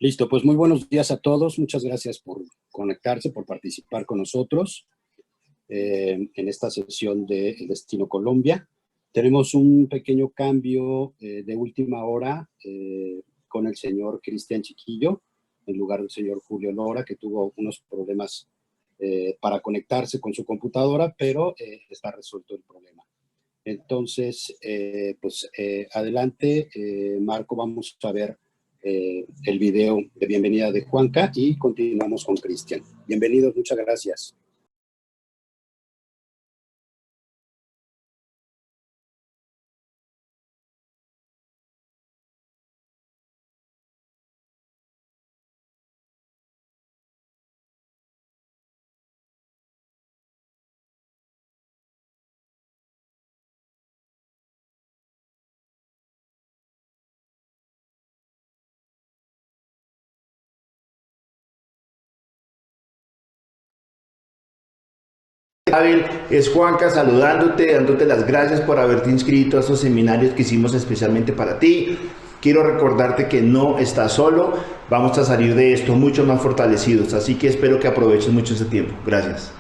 Listo, pues muy buenos días a todos. Muchas gracias por conectarse, por participar con nosotros en esta sesión de El Destino Colombia. Tenemos un pequeño cambio de última hora con el señor Cristian Chiquillo, en lugar del señor Julio Lora, que tuvo unos problemas para conectarse con su computadora, pero está resuelto el problema. Entonces, adelante, Marco, vamos a ver el video de bienvenida de Juanca y continuamos con Cristian. Bienvenidos, muchas gracias. Abel, es Juanca saludándote, dándote las gracias por haberte inscrito a estos seminarios que hicimos especialmente para ti. Quiero recordarte que no estás solo, vamos a salir de esto mucho más fortalecidos, así que espero que aproveches mucho ese tiempo. Gracias.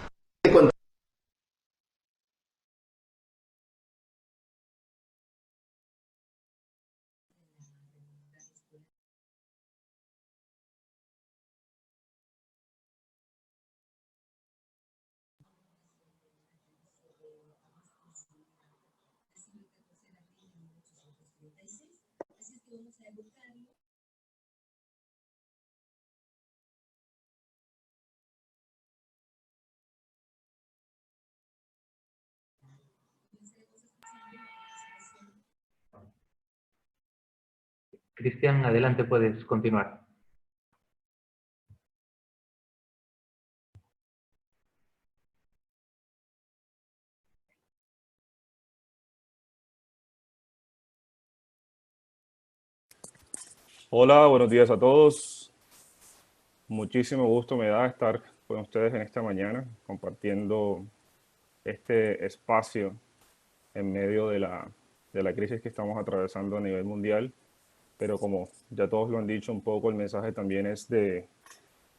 Cristian, adelante, puedes continuar. Hola, buenos días a todos. Muchísimo gusto me da estar con ustedes en esta mañana compartiendo este espacio en medio de la crisis que estamos atravesando a nivel mundial. Pero como ya todos lo han dicho un poco, el mensaje también es de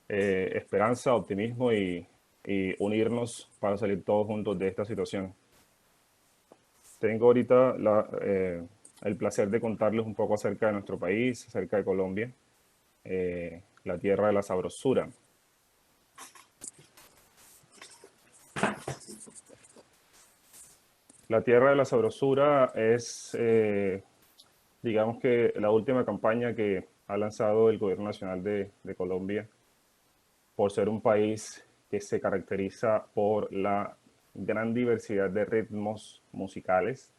esperanza, optimismo y unirnos para salir todos juntos de esta situación. Tengo ahorita el placer de contarles un poco acerca de nuestro país, acerca de Colombia, la tierra de la sabrosura. La tierra de la sabrosura es, digamos que la última campaña que ha lanzado el gobierno nacional de Colombia por ser un país que se caracteriza por la gran diversidad de ritmos musicales.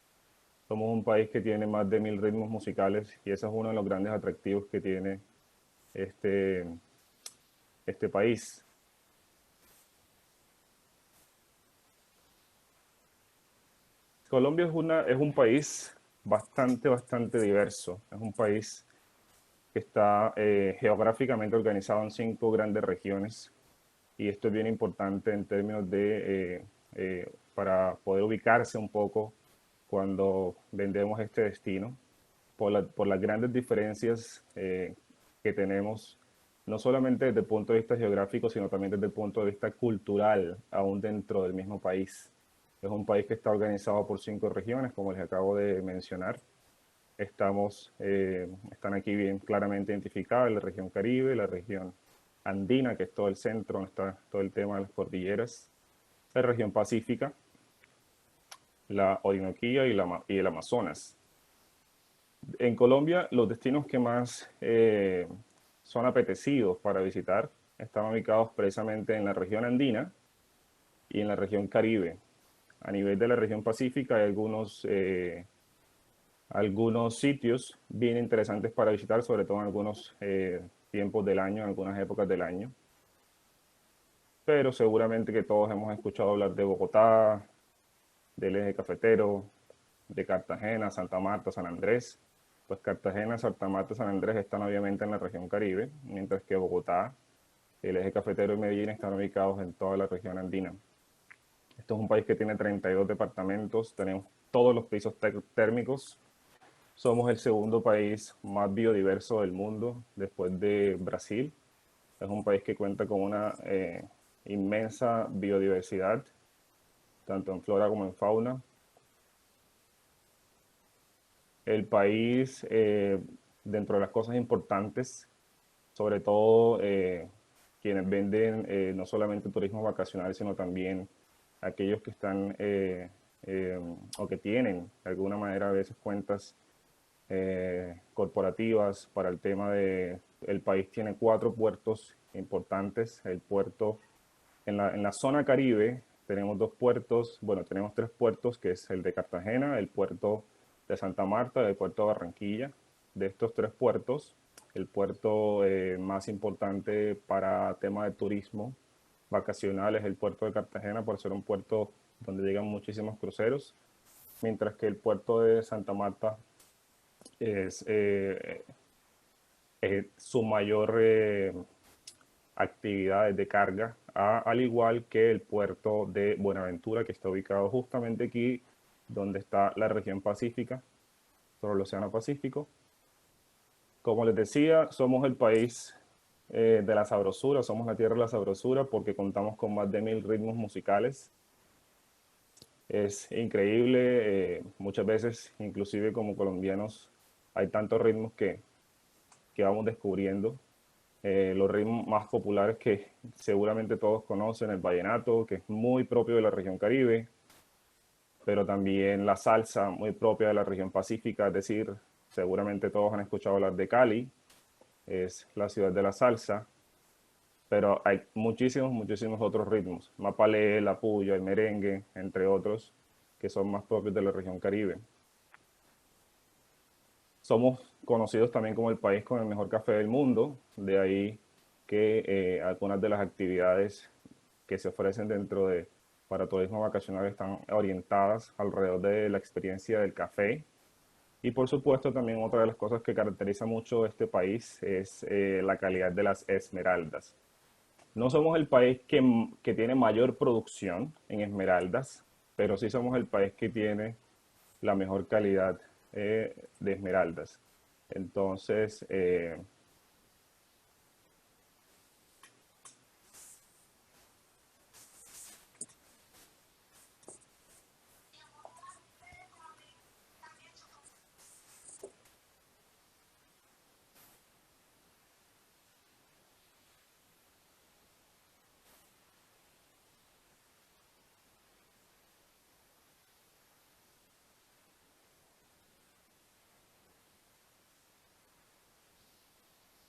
Somos un país que tiene más de 1000 ritmos musicales y ese es uno de los grandes atractivos que tiene este país. Colombia es un país bastante diverso. Es un país que está geográficamente organizado en 5 grandes regiones y esto es bien importante en términos de para poder ubicarse un poco cuando vendemos este destino por las grandes diferencias que tenemos, no solamente desde el punto de vista geográfico, sino también desde el punto de vista cultural, aún dentro del mismo país. Es un país que está organizado por 5 regiones, como les acabo de mencionar. Están aquí bien claramente identificadas la región Caribe, la región Andina, que es todo el centro, donde está todo el tema de las cordilleras, la región Pacífica, la Orinoquía y el Amazonas. En Colombia, los destinos que más son apetecidos para visitar están ubicados precisamente en la región andina y en la región Caribe. A nivel de la región Pacífica hay algunos sitios bien interesantes para visitar, sobre todo en algunos tiempos del año, en algunas épocas del año. Pero seguramente que todos hemos escuchado hablar de Bogotá, del eje cafetero, de Cartagena, Santa Marta, San Andrés. Pues Cartagena, Santa Marta, San Andrés están obviamente en la región Caribe, mientras que Bogotá, el eje cafetero y Medellín están ubicados en toda la región andina. Esto es un país que tiene 32 departamentos, tenemos todos los pisos térmicos, Somos el segundo país más biodiverso del mundo después de Brasil. Es un país que cuenta con una inmensa biodiversidad, tanto en flora como en fauna. El país, dentro de las cosas importantes, sobre todo quienes venden no solamente turismo vacacional, sino también aquellos que están o que tienen de alguna manera a veces cuentas corporativas para el tema de, el país tiene 4 puertos importantes. El puerto en la zona Caribe tenemos 2 puertos, bueno, tenemos 3 puertos, que es el de Cartagena, el puerto de Santa Marta y el puerto de Barranquilla. De estos 3 puertos, el puerto más importante para tema de turismo vacacional es el puerto de Cartagena, por ser un puerto donde llegan muchísimos cruceros, mientras que el puerto de Santa Marta es su mayor actividad de carga, al igual que el puerto de Buenaventura, que está ubicado justamente aquí, donde está la región pacífica, sobre el Océano Pacífico. Como les decía, somos el país de la sabrosura, somos la tierra de la sabrosura porque contamos con más de 1000 ritmos musicales. Es increíble, muchas veces, inclusive como colombianos, hay tantos ritmos que vamos descubriendo. Los ritmos más populares que seguramente todos conocen, el vallenato, que es muy propio de la región Caribe, pero también la salsa, muy propia de la región pacífica, es decir, seguramente todos han escuchado hablar de Cali, es la ciudad de la salsa, pero hay muchísimos, muchísimos otros ritmos, mapalé, la puya, el merengue, entre otros, que son más propios de la región Caribe. Somos conocidos también como el país con el mejor café del mundo, de ahí que algunas de las actividades que se ofrecen dentro de para turismo vacacional están orientadas alrededor de la experiencia del café. Y por supuesto también otra de las cosas que caracteriza mucho este país es la calidad de las esmeraldas. No somos el país que tiene mayor producción en esmeraldas, pero sí somos el país que tiene la mejor calidad de esmeraldas. Entonces,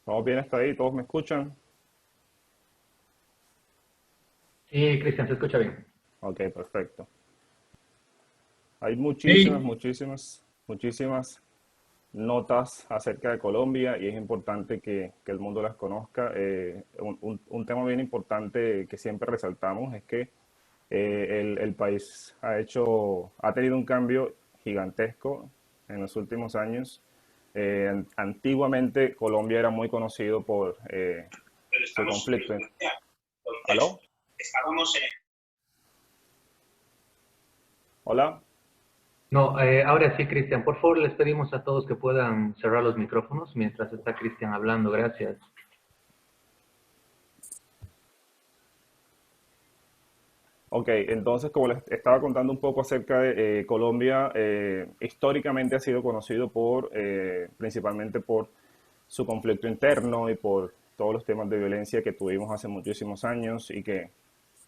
¿vamos bien hasta ahí? ¿Todos me escuchan? Sí, Cristian, se escucha bien. Ok, perfecto. Hay muchísimas, Sí. muchísimas, muchísimas notas acerca de Colombia y es importante que el mundo las conozca. Un tema bien importante que siempre resaltamos es que el país ha tenido un cambio gigantesco en los últimos años. Antiguamente Colombia era muy conocido por su conflicto. ¿Aló? ¿Hola? No, ahora sí, Cristian, por favor, les pedimos a todos que puedan cerrar los micrófonos mientras está Cristian hablando. Gracias. Ok, entonces como les estaba contando un poco acerca de Colombia, históricamente ha sido conocido principalmente por su conflicto interno y por todos los temas de violencia que tuvimos hace muchísimos años y que,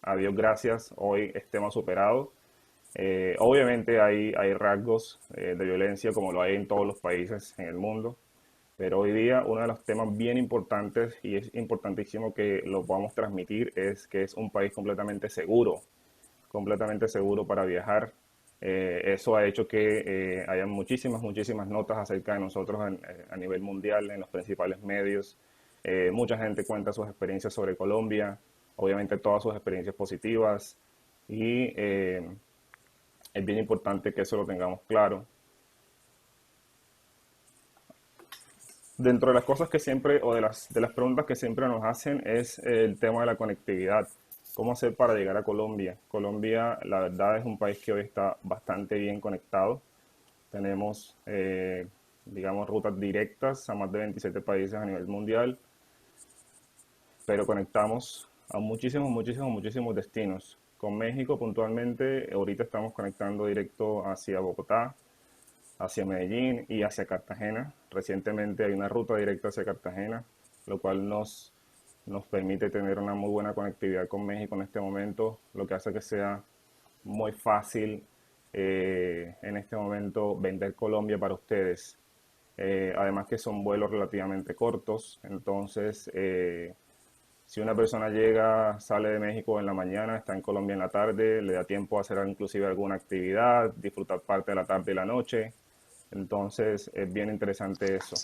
a Dios gracias, hoy es tema superado. Obviamente hay rasgos de violencia como lo hay en todos los países en el mundo, pero hoy día uno de los temas bien importantes y es importantísimo que lo podamos transmitir es que es un país completamente seguro para viajar. Eso ha hecho que haya muchísimas, muchísimas notas acerca de nosotros a nivel mundial en los principales medios. Mucha gente cuenta sus experiencias sobre Colombia, obviamente todas sus experiencias positivas y es bien importante que eso lo tengamos claro. Dentro de las cosas que siempre, o de las preguntas que siempre nos hacen es el tema de la conectividad. ¿Cómo hacer para llegar a Colombia? Colombia, la verdad, es un país que hoy está bastante bien conectado. Tenemos digamos, rutas directas a más de 27 países a nivel mundial, pero conectamos a muchísimos destinos. Con México puntualmente, ahorita estamos conectando directo hacia Bogotá, hacia Medellín y hacia Cartagena. Recientemente hay una ruta directa hacia Cartagena, lo cual nos permite tener una muy buena conectividad con México en este momento, lo que hace que sea muy fácil en este momento vender Colombia para ustedes. Además que son vuelos relativamente cortos, entonces si una persona llega, sale de México en la mañana, está en Colombia en la tarde, le da tiempo a hacer inclusive alguna actividad, disfrutar parte de la tarde y la noche. Entonces es bien interesante eso.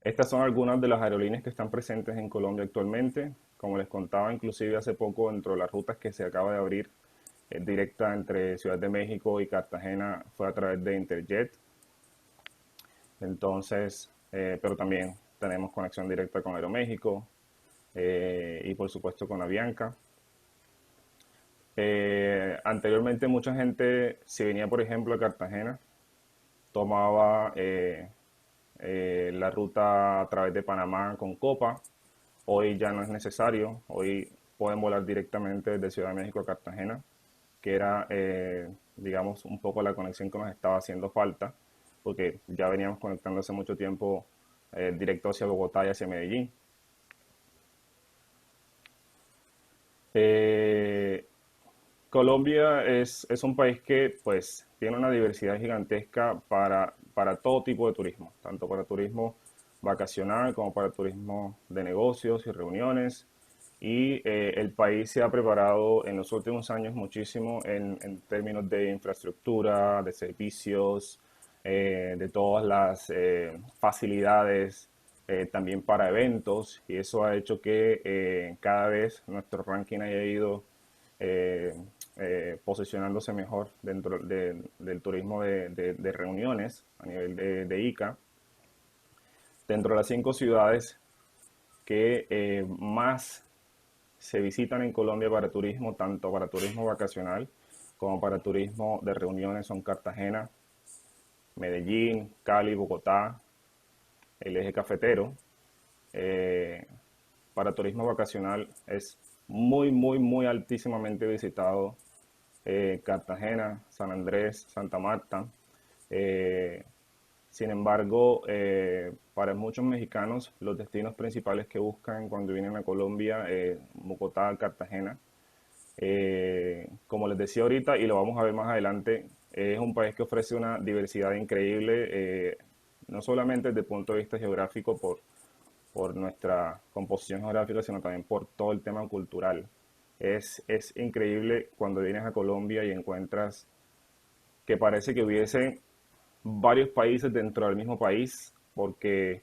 Estas son algunas de las aerolíneas que están presentes en Colombia actualmente. Como les contaba, inclusive hace poco, dentro de las rutas que se acaba de abrir directa entre Ciudad de México y Cartagena, fue a través de Interjet. Entonces, pero también tenemos conexión directa con Aeroméxico y por supuesto con Avianca. Anteriormente mucha gente, si venía por ejemplo a Cartagena, tomaba la ruta a través de Panamá con Copa. Hoy ya no es necesario, hoy pueden volar directamente desde Ciudad de México a Cartagena, que era, digamos, un poco la conexión que nos estaba haciendo falta, porque ya veníamos conectando hace mucho tiempo directo hacia Bogotá y hacia Medellín. Colombia es un país que pues tiene una diversidad gigantesca para todo tipo de turismo, tanto para turismo vacacional como para turismo de negocios y reuniones. Y el país se ha preparado en los últimos años muchísimo en términos de infraestructura, de servicios, de todas las facilidades, también para eventos, y eso ha hecho que cada vez nuestro ranking haya ido eh, posicionándose mejor dentro del turismo de reuniones a nivel de ICA. Dentro de las 5 ciudades que más se visitan en Colombia para turismo, tanto para turismo vacacional como para turismo de reuniones, son Cartagena, Medellín, Cali, Bogotá, el eje cafetero. Para turismo vacacional es muy altísimamente visitado Cartagena, San Andrés, Santa Marta. Sin embargo, para muchos mexicanos, los destinos principales que buscan cuando vienen a Colombia, Bogotá, Cartagena, como les decía ahorita, y lo vamos a ver más adelante, es un país que ofrece una diversidad increíble, no solamente desde el punto de vista geográfico por nuestra composición geográfica, sino también por todo el tema cultural. Es increíble cuando vienes a Colombia y encuentras que parece que hubiese varios países dentro del mismo país, porque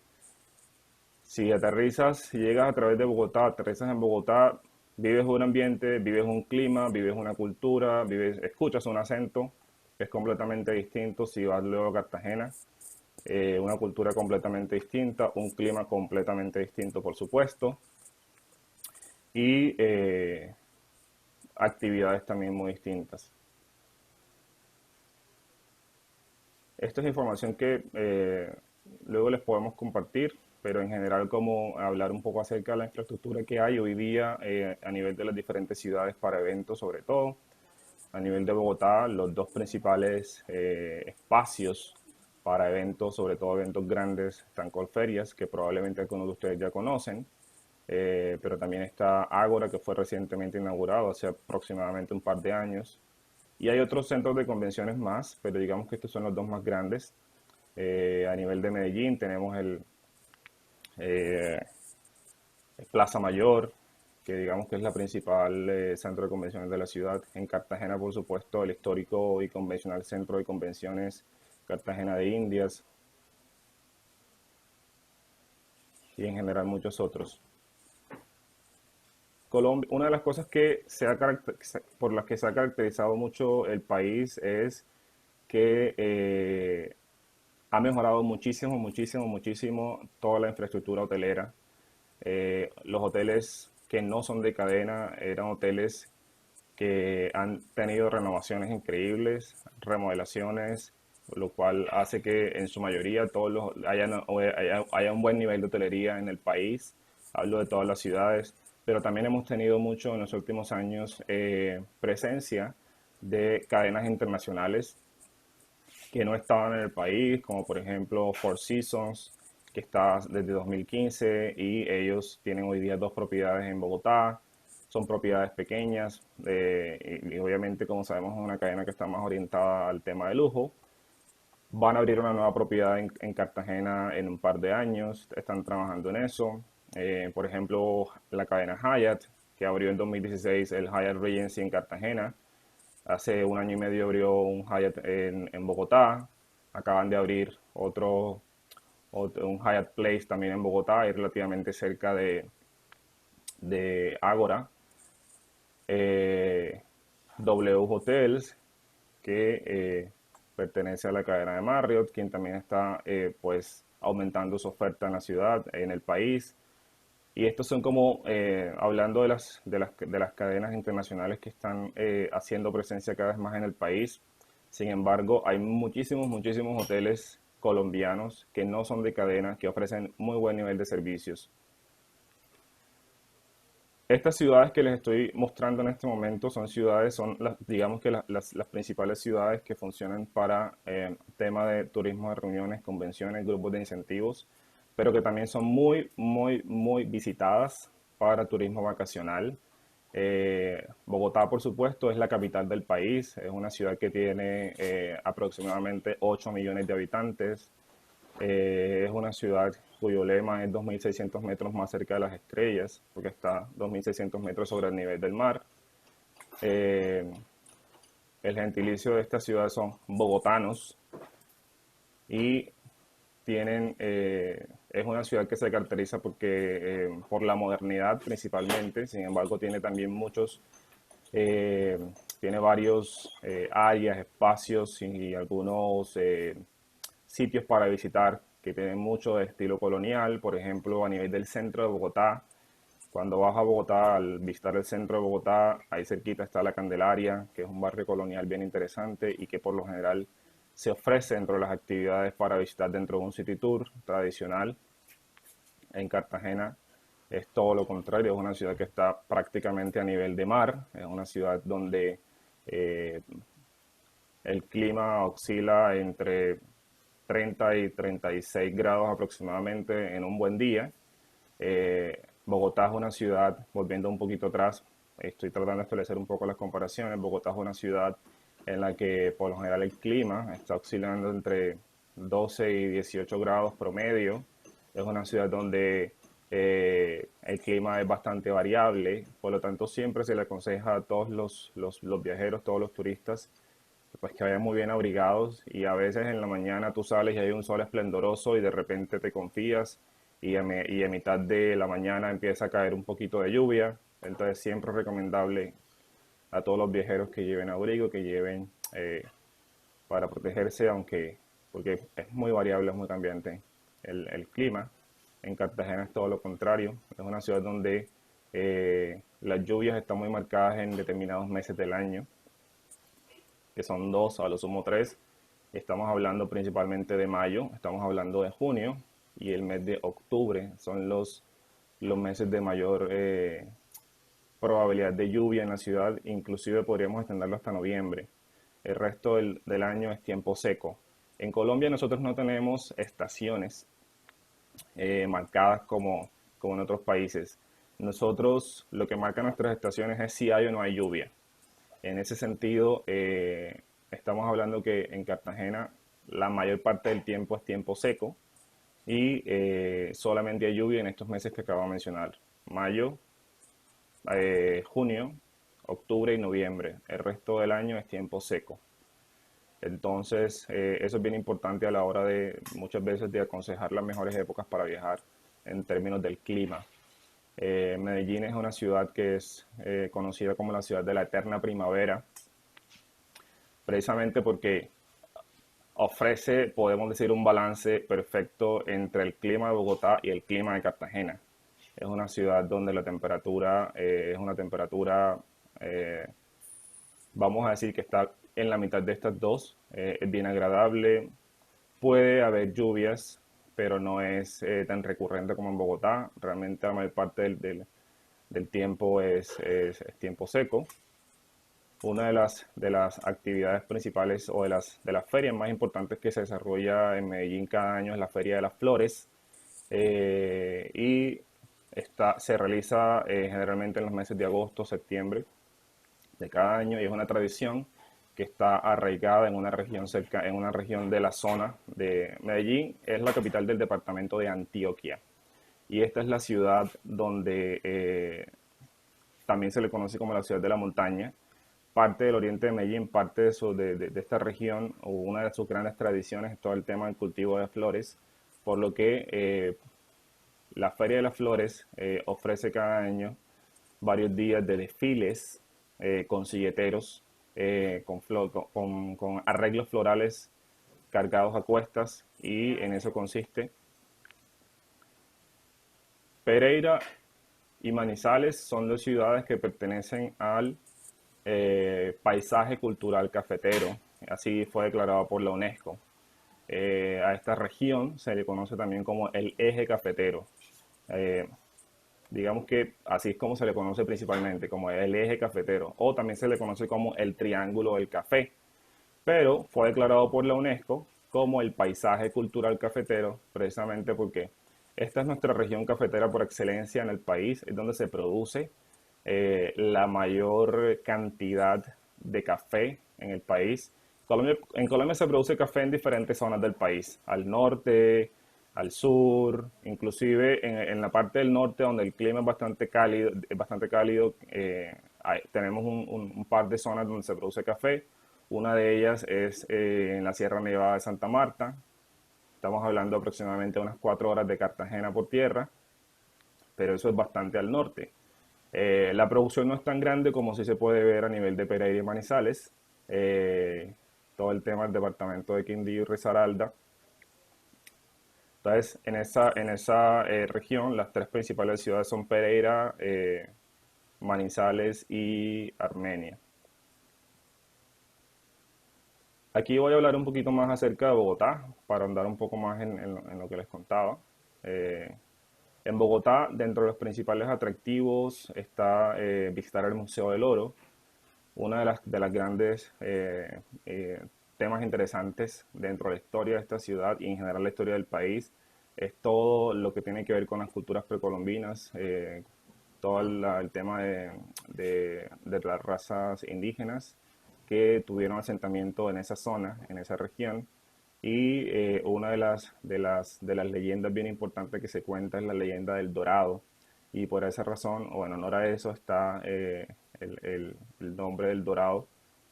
si aterrizas, si llegas a través de Bogotá, aterrizas en Bogotá, vives un ambiente, vives un clima, vives una cultura, escuchas un acento, es completamente distinto si vas luego a Cartagena, una cultura completamente distinta, un clima completamente distinto, por supuesto, y actividades también muy distintas. Esta es información que luego les podemos compartir, pero en general como hablar un poco acerca de la infraestructura que hay hoy día a nivel de las diferentes ciudades para eventos sobre todo. A nivel de Bogotá, los dos principales espacios para eventos, sobre todo eventos grandes, están Colferias, que probablemente algunos de ustedes ya conocen, pero también está Ágora, que fue recientemente inaugurado hace aproximadamente un par de años. Y hay otros centros de convenciones más, pero digamos que estos son los dos más grandes. A nivel de Medellín tenemos eh, Plaza Mayor, que digamos que es la principal centro de convenciones de la ciudad. En Cartagena, por supuesto, el histórico y convencional centro de convenciones Cartagena de Indias, y en general muchos otros. Colombia, una de las cosas por las que se ha caracterizado mucho el país es que ha mejorado muchísimo toda la infraestructura hotelera. Los hoteles que no son de cadena eran hoteles que han tenido renovaciones increíbles, remodelaciones, lo cual hace que en su mayoría haya un buen nivel de hotelería en el país. Hablo de todas las ciudades, pero también hemos tenido mucho en los últimos años presencia de cadenas internacionales que no estaban en el país, como por ejemplo Four Seasons, que está desde 2015 y ellos tienen hoy día 2 propiedades en Bogotá. Son propiedades pequeñas y obviamente, como sabemos, es una cadena que está más orientada al tema de lujo. Van a abrir una nueva propiedad en Cartagena en un par de años, están trabajando en eso. Por ejemplo, la cadena Hyatt, que abrió en 2016 el Hyatt Regency en Cartagena. Hace un año y medio abrió un Hyatt en Bogotá. Acaban de abrir un Hyatt Place también en Bogotá y relativamente cerca de Ágora. W Hotels, que pertenece a la cadena de Marriott, quien también está pues aumentando su oferta en la ciudad, en el país. Y estos son como, hablando de las cadenas internacionales que están haciendo presencia cada vez más en el país. Sin embargo, hay muchísimos hoteles colombianos que no son de cadena, que ofrecen muy buen nivel de servicios. Estas ciudades que les estoy mostrando en este momento digamos que las principales ciudades que funcionan para tema de turismo de reuniones, convenciones, grupos de incentivos, pero que también son muy visitadas para turismo vacacional. Bogotá, por supuesto, es la capital del país, es una ciudad que tiene aproximadamente 8 millones de habitantes. Es una ciudad cuyo lema es 2.600 metros más cerca de las estrellas, porque está 2.600 metros sobre el nivel del mar. El gentilicio de esta ciudad son bogotanos y es una ciudad que se caracteriza por la modernidad principalmente. Sin embargo, tiene también tiene varios áreas, espacios y algunos sitios para visitar que tienen mucho de estilo colonial. Por ejemplo, a nivel del centro de Bogotá, cuando vas a Bogotá, al visitar el centro de Bogotá, ahí cerquita está La Candelaria, que es un barrio colonial bien interesante y que por lo general se ofrece dentro de las actividades para visitar dentro de un city tour tradicional. En Cartagena es todo lo contrario, es una ciudad que está prácticamente a nivel de mar, es una ciudad donde el clima oscila entre 30 y 36 grados aproximadamente en un buen día. Bogotá es una ciudad, volviendo un poquito atrás, estoy tratando de establecer un poco las comparaciones. Bogotá es una ciudad en la que por lo general el clima está oscilando entre 12 y 18 grados promedio. Es una ciudad donde el clima es bastante variable, por lo tanto siempre se le aconseja a todos los viajeros, todos los turistas, pues que vayan muy bien abrigados, y a veces en la mañana tú sales y hay un sol esplendoroso y de repente te confías y a mitad de la mañana empieza a caer un poquito de lluvia. Entonces siempre es recomendable a todos los viajeros que lleven abrigo, que lleven para protegerse, porque es muy variable, es muy cambiante el clima. En Cartagena es todo lo contrario, es una ciudad donde las lluvias están muy marcadas en determinados meses del año, que son 2, a lo sumo 3. Estamos hablando principalmente de mayo, estamos hablando de junio y el mes de octubre son los meses de mayor probabilidad de lluvia en la ciudad. Inclusive podríamos extenderlo hasta noviembre. El resto del año es tiempo seco. En Colombia nosotros no tenemos estaciones marcadas como en otros países. Nosotros, lo que marca nuestras estaciones es si hay o no hay lluvia. En ese sentido, estamos hablando que en Cartagena la mayor parte del tiempo es tiempo seco y solamente hay lluvia en estos meses que acabo de mencionar: mayo, junio, octubre y noviembre. El resto del año es tiempo seco. Entonces, eso es bien importante a la hora de muchas veces de aconsejar las mejores épocas para viajar en términos del clima. Medellín es una ciudad que es conocida como la ciudad de la eterna primavera, precisamente porque ofrece, podemos decir, un balance perfecto entre el clima de Bogotá y el clima de Cartagena. Es una ciudad donde la temperatura es una temperatura vamos a decir que está en la mitad de estas dos. Es bien agradable. Puede haber lluvias, pero no es tan recurrente como en Bogotá. Realmente la mayor parte del tiempo es tiempo seco. Una de las actividades principales o de las ferias más importantes que se desarrolla en Medellín cada año es la Feria de las Flores. Y se realiza generalmente en los meses de agosto, septiembre de cada año, y es una tradición que está arraigada en una región en una región de la zona de Medellín. Es la capital del departamento de Antioquia, y esta es la ciudad donde también se le conoce como la ciudad de la montaña. Parte del oriente de Medellín, parte de esta región, o una de sus grandes tradiciones es todo el tema del cultivo de flores, por lo que la Feria de las Flores ofrece cada año varios días de desfiles con silleteros, con arreglos florales cargados a cuestas, y en eso consiste. Pereira y Manizales son dos ciudades que pertenecen al paisaje cultural cafetero, así fue declarado por la UNESCO. A esta región se le conoce también como el eje cafetero. Digamos que así es como se le conoce principalmente, como el eje cafetero, o también se le conoce como el triángulo del café, pero fue declarado por la UNESCO como el paisaje cultural cafetero precisamente porque esta es nuestra región cafetera por excelencia en el país, es donde se produce la mayor cantidad de café en el país. En Colombia se produce café en diferentes zonas del país, al norte, al sur, inclusive en la parte del norte donde el clima es bastante cálido, tenemos un par de zonas donde se produce café. Una de ellas es en la Sierra Nevada de Santa Marta. Estamos hablando aproximadamente de unas 4 horas de Cartagena por tierra, pero eso es bastante al norte. La producción no es tan grande como si se puede ver a nivel de Pereira y Manizales. Todo el tema del departamento de Quindío y Risaralda. Entonces, en esa región, las tres principales ciudades son Pereira, Manizales y Armenia. Aquí voy a hablar un poquito más acerca de Bogotá, para andar un poco más en lo que les contaba. En Bogotá, dentro de los principales atractivos, está visitar el Museo del Oro, una de las grandes temas interesantes dentro de la historia de esta ciudad y en general la historia del país es todo lo que tiene que ver con las culturas precolombinas, todo el tema de las razas indígenas que tuvieron asentamiento en esa zona, en esa región. Y una de las leyendas bien importantes que se cuenta es la leyenda del Dorado. Y por esa razón, o en honor a eso, está el nombre del Dorado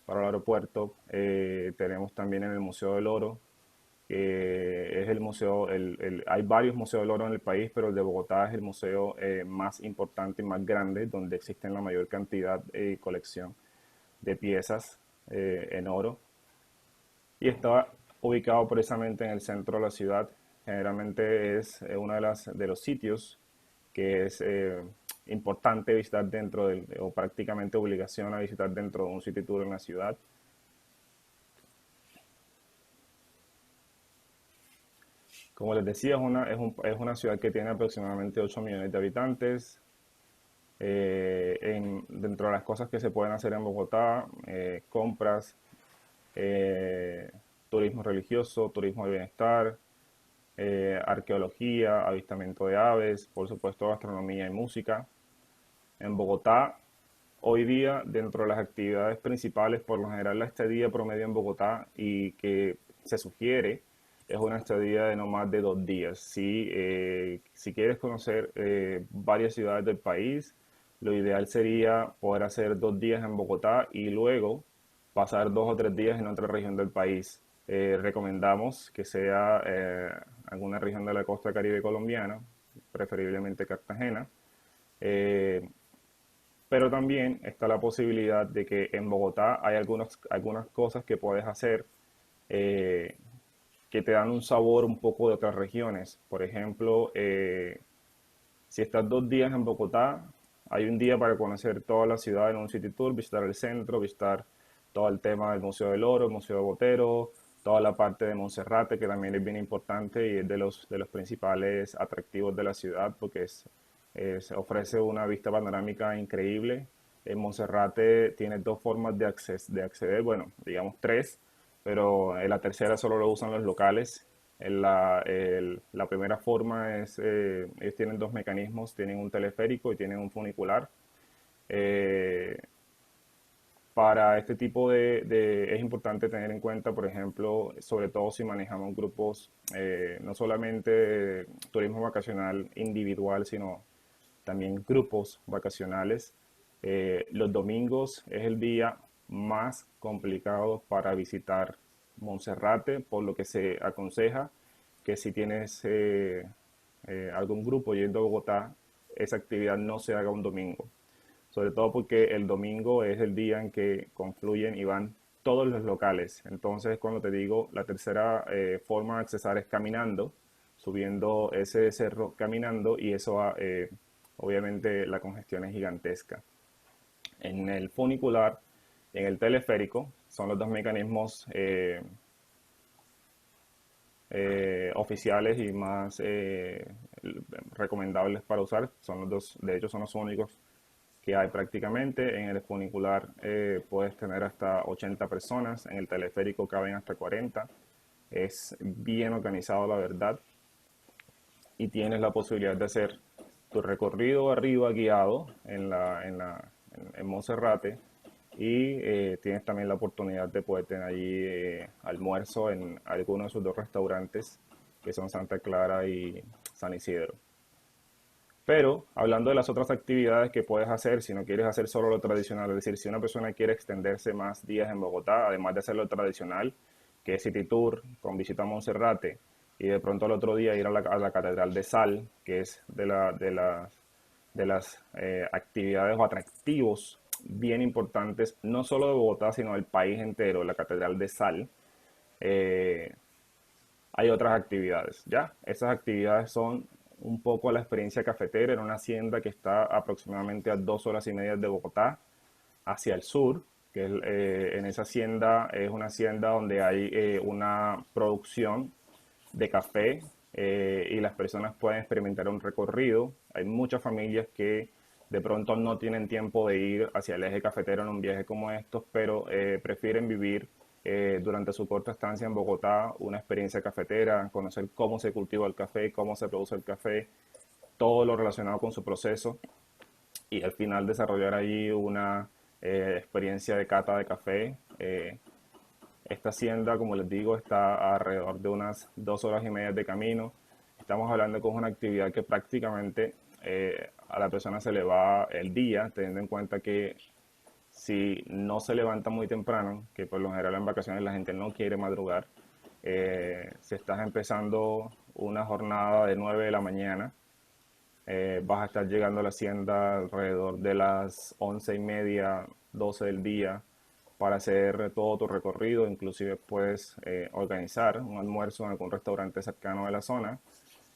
para el aeropuerto. Tenemos también en el Museo del Oro, que es el museo, hay varios museos del oro en el país, pero el de Bogotá es el museo más importante y más grande, donde existen la mayor cantidad y colección de piezas en oro. Y está ubicado precisamente en el centro de la ciudad. Generalmente es uno de los sitios que es importante visitar o prácticamente obligación a visitar dentro de un city tour en la ciudad. Como les decía, es una ciudad que tiene aproximadamente 8 millones de habitantes. Dentro de las cosas que se pueden hacer en Bogotá, compras, turismo religioso, turismo de bienestar, arqueología, avistamiento de aves, por supuesto gastronomía y música. En Bogotá, hoy día, dentro de las actividades principales, por lo general la estadía promedio en Bogotá y que se sugiere es una estadía de no más de 2 días. Si quieres conocer varias ciudades del país, lo ideal sería poder hacer 2 días en Bogotá y luego pasar 2 o 3 días en otra región del país. Recomendamos que sea alguna región de la costa caribe colombiana, preferiblemente Cartagena. Pero también está la posibilidad de que en Bogotá hay algunas cosas que puedes hacer que te dan un sabor un poco de otras regiones. Por ejemplo, si estás 2 días en Bogotá, hay un día para conocer toda la ciudad en un city tour, visitar el centro, visitar todo el tema del Museo del Oro, el Museo de Botero, toda la parte de Monserrate, que también es bien importante y es de los principales atractivos de la ciudad, porque ofrece una vista panorámica increíble. En Monserrate tiene dos formas de acceder, bueno, digamos tres, pero en la tercera solo lo usan los locales. La primera forma es, ellos tienen dos mecanismos, tienen un teleférico y tienen un funicular. Eh, para este tipo es importante tener en cuenta, por ejemplo, sobre todo si manejamos grupos, no solamente turismo vacacional individual, sino también grupos vacacionales. Los domingos es el día más complicado para visitar Monserrate, por lo que se aconseja que si tienes algún grupo yendo a Bogotá, esa actividad no se haga un domingo, sobre todo porque el domingo es el día en que confluyen y van todos los locales. Entonces, cuando te digo, la tercera forma de accesar es caminando, subiendo ese cerro caminando, y eso obviamente la congestión es gigantesca. En el funicular y en el teleférico son los dos mecanismos oficiales y más recomendables para usar. Son los dos, de hecho son los únicos que hay prácticamente. En el funicular puedes tener hasta 80 personas, en el teleférico caben hasta 40. Es bien organizado, la verdad, y tienes la posibilidad de hacer tu recorrido arriba guiado en Monserrate, y tienes también la oportunidad de poder tener allí almuerzo en alguno de sus dos restaurantes, que son Santa Clara y San Isidro. Pero hablando de las otras actividades que puedes hacer, si no quieres hacer solo lo tradicional, es decir, si una persona quiere extenderse más días en Bogotá, además de hacer lo tradicional, que es City Tour con visita a Monserrate, y de pronto al otro día ir a la Catedral de Sal, que es de las actividades o atractivos bien importantes, no solo de Bogotá, sino del país entero, la Catedral de Sal. eh, Hay otras actividades, ¿ya? Esas actividades son un poco la experiencia cafetera en una hacienda que está aproximadamente a 2 horas y media de Bogotá, hacia el sur, que en esa hacienda es una hacienda donde hay una producción de café, y las personas pueden experimentar un recorrido. Hay muchas familias que de pronto no tienen tiempo de ir hacia el eje cafetero en un viaje como estos, pero prefieren vivir durante su corta estancia en Bogotá una experiencia cafetera, conocer cómo se cultiva el café, cómo se produce el café, todo lo relacionado con su proceso, y al final desarrollar allí una experiencia de cata de café. Esta hacienda, como les digo, está alrededor de unas 2 horas y media de camino. Estamos hablando con una actividad que prácticamente a la persona se le va el día, teniendo en cuenta que si no se levanta muy temprano, que por lo general en vacaciones la gente no quiere madrugar, si estás empezando una jornada de 9 de la mañana, vas a estar llegando a la hacienda alrededor de las 11:30, 12 del día, para hacer todo tu recorrido. Inclusive puedes organizar un almuerzo en algún restaurante cercano de la zona.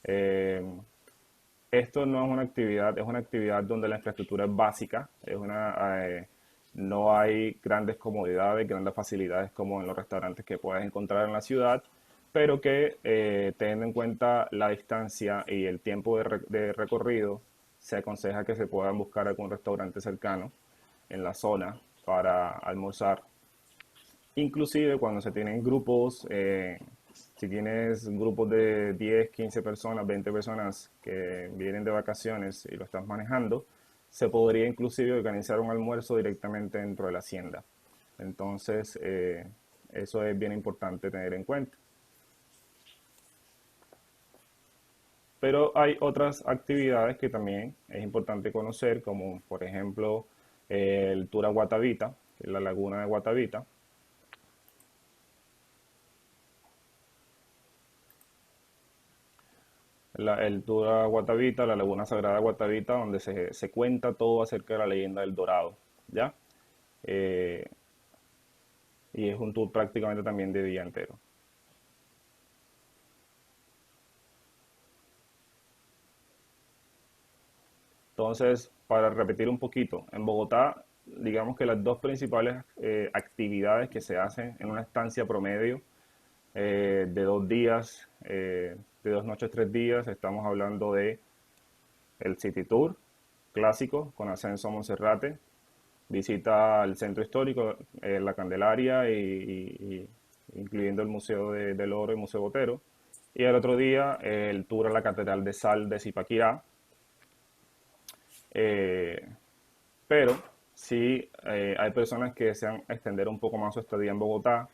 Eh, Esto no es una actividad, es una actividad donde la infraestructura es básica, no hay grandes comodidades, grandes facilidades como en los restaurantes que puedes encontrar en la ciudad, pero que teniendo en cuenta la distancia y el tiempo de recorrido, se aconseja que se puedan buscar algún restaurante cercano en la zona para almorzar. Inclusive cuando se tienen grupos, si tienes grupos de 10, 15 personas, 20 personas que vienen de vacaciones y lo estás manejando, se podría inclusive organizar un almuerzo directamente dentro de la hacienda. Entonces, eso es bien importante tener en cuenta. Pero hay otras actividades que también es importante conocer, como por ejemplo el Tour a Guatavita, que es la laguna de Guatavita. El Tour a Guatavita, la Laguna Sagrada de Guatavita, donde se cuenta todo acerca de la leyenda del Dorado, ¿ya? Eh, y es un tour prácticamente también de día entero. Entonces, para repetir un poquito, en Bogotá digamos que las dos principales actividades que se hacen en una estancia promedio de 2 días, de 2 noches, 3 días. Estamos hablando de el City Tour clásico con ascenso a Monserrate, visita al centro histórico, la Candelaria incluyendo el Museo del Oro y Museo Botero. Y el otro día el tour a la Catedral de Sal de Zipaquirá. Pero sí hay personas que desean extender un poco más su estadía en Bogotá.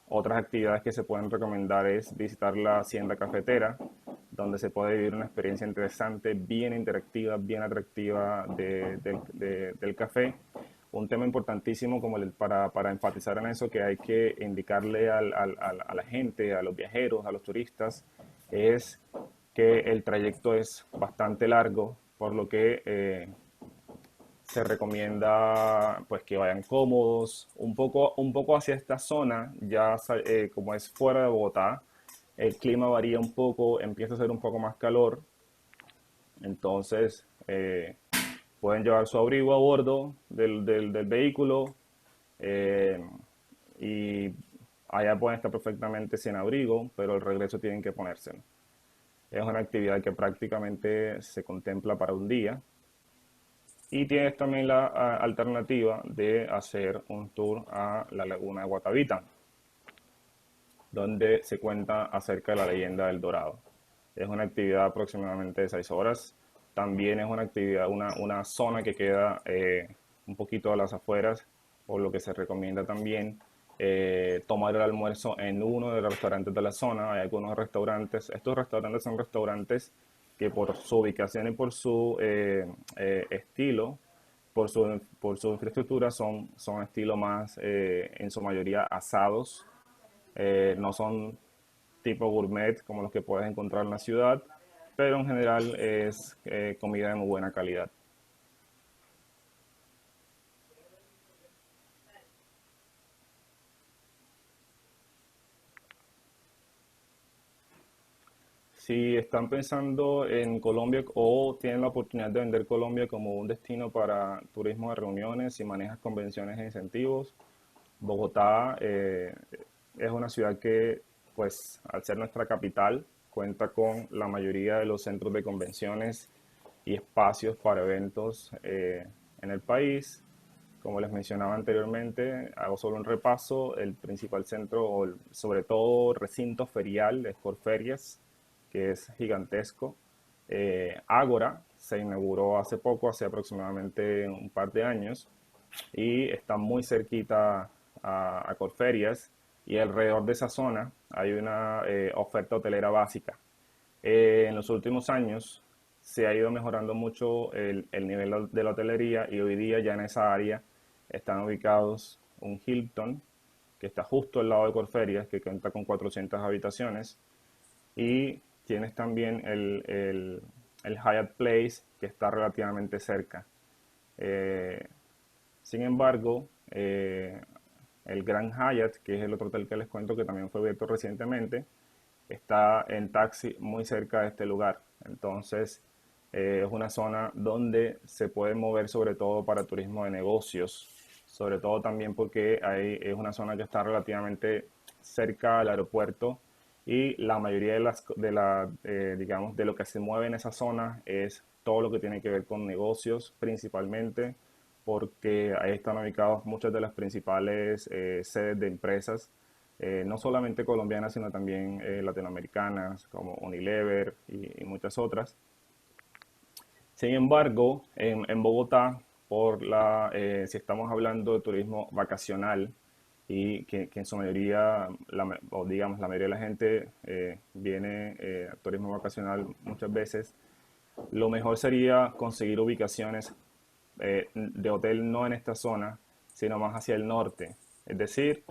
Otras actividades que se pueden recomendar es visitar la Hacienda Cafetera, donde se puede vivir una experiencia interesante, bien interactiva, bien atractiva del café. Un tema importantísimo como para enfatizar en eso, que hay que indicarle a la gente, a los viajeros, a los turistas, es que el trayecto es bastante largo, por lo que se recomienda pues que vayan cómodos, un poco hacia esta zona, ya como es fuera de Bogotá, el clima varía un poco, empieza a ser un poco más calor, entonces pueden llevar su abrigo a bordo del vehículo eh, y allá pueden estar perfectamente sin abrigo, pero el regreso tienen que ponérselo. Es una actividad que prácticamente se contempla para un día. Y tienes también la alternativa de hacer un tour a la laguna de Guatavita, donde se cuenta acerca de la leyenda del Dorado. Es una actividad aproximadamente de 6 horas. También es una actividad, una zona que queda un poquito a las afueras, por lo que se recomienda también tomar el almuerzo en uno de los restaurantes de la zona. Hay algunos restaurantes, estos restaurantes son restaurantes que por su ubicación y por su estilo, por su infraestructura, son estilo más, en su mayoría, asados. No son tipo gourmet como los que puedes encontrar en la ciudad, pero en general es comida de muy buena calidad. Si están pensando en Colombia o tienen la oportunidad de vender Colombia como un destino para turismo de reuniones y manejas convenciones e incentivos, Bogotá es una ciudad que, pues, al ser nuestra capital, cuenta con la mayoría de los centros de convenciones y espacios para eventos en el país. Como les mencionaba anteriormente, hago solo un repaso. El principal centro, sobre todo recinto ferial, es Corferias, que es gigantesco. Ágora se inauguró hace poco, hace aproximadamente un par de años, y está muy cerquita a Corferias, y alrededor de esa zona hay una oferta hotelera básica. En los últimos años se ha ido mejorando mucho el nivel de la hotelería, y hoy día ya en esa área están ubicados un Hilton, que está justo al lado de Corferias, que cuenta con 400 habitaciones, y tienes también el Hyatt Place, que está relativamente cerca. Eh, Sin embargo, el Grand Hyatt, que es el otro hotel que les cuento que también fue abierto recientemente, está en taxi muy cerca de este lugar. Entonces, es una zona donde se puede mover sobre todo para turismo de negocios, sobre todo también porque es una zona que está relativamente cerca al aeropuerto, y la mayoría digamos, de lo que se mueve en esa zona es todo lo que tiene que ver con negocios principalmente, porque ahí están ubicados muchas de las principales sedes de empresas, no solamente colombianas, sino también latinoamericanas, como Unilever y muchas otras. Sin embargo, en Bogotá, si estamos hablando de turismo vacacional, y que en su mayoría, o digamos, la mayoría de la gente viene a turismo vacacional muchas veces, lo mejor sería conseguir ubicaciones de hotel no en esta zona, sino más hacia el norte. Es decir,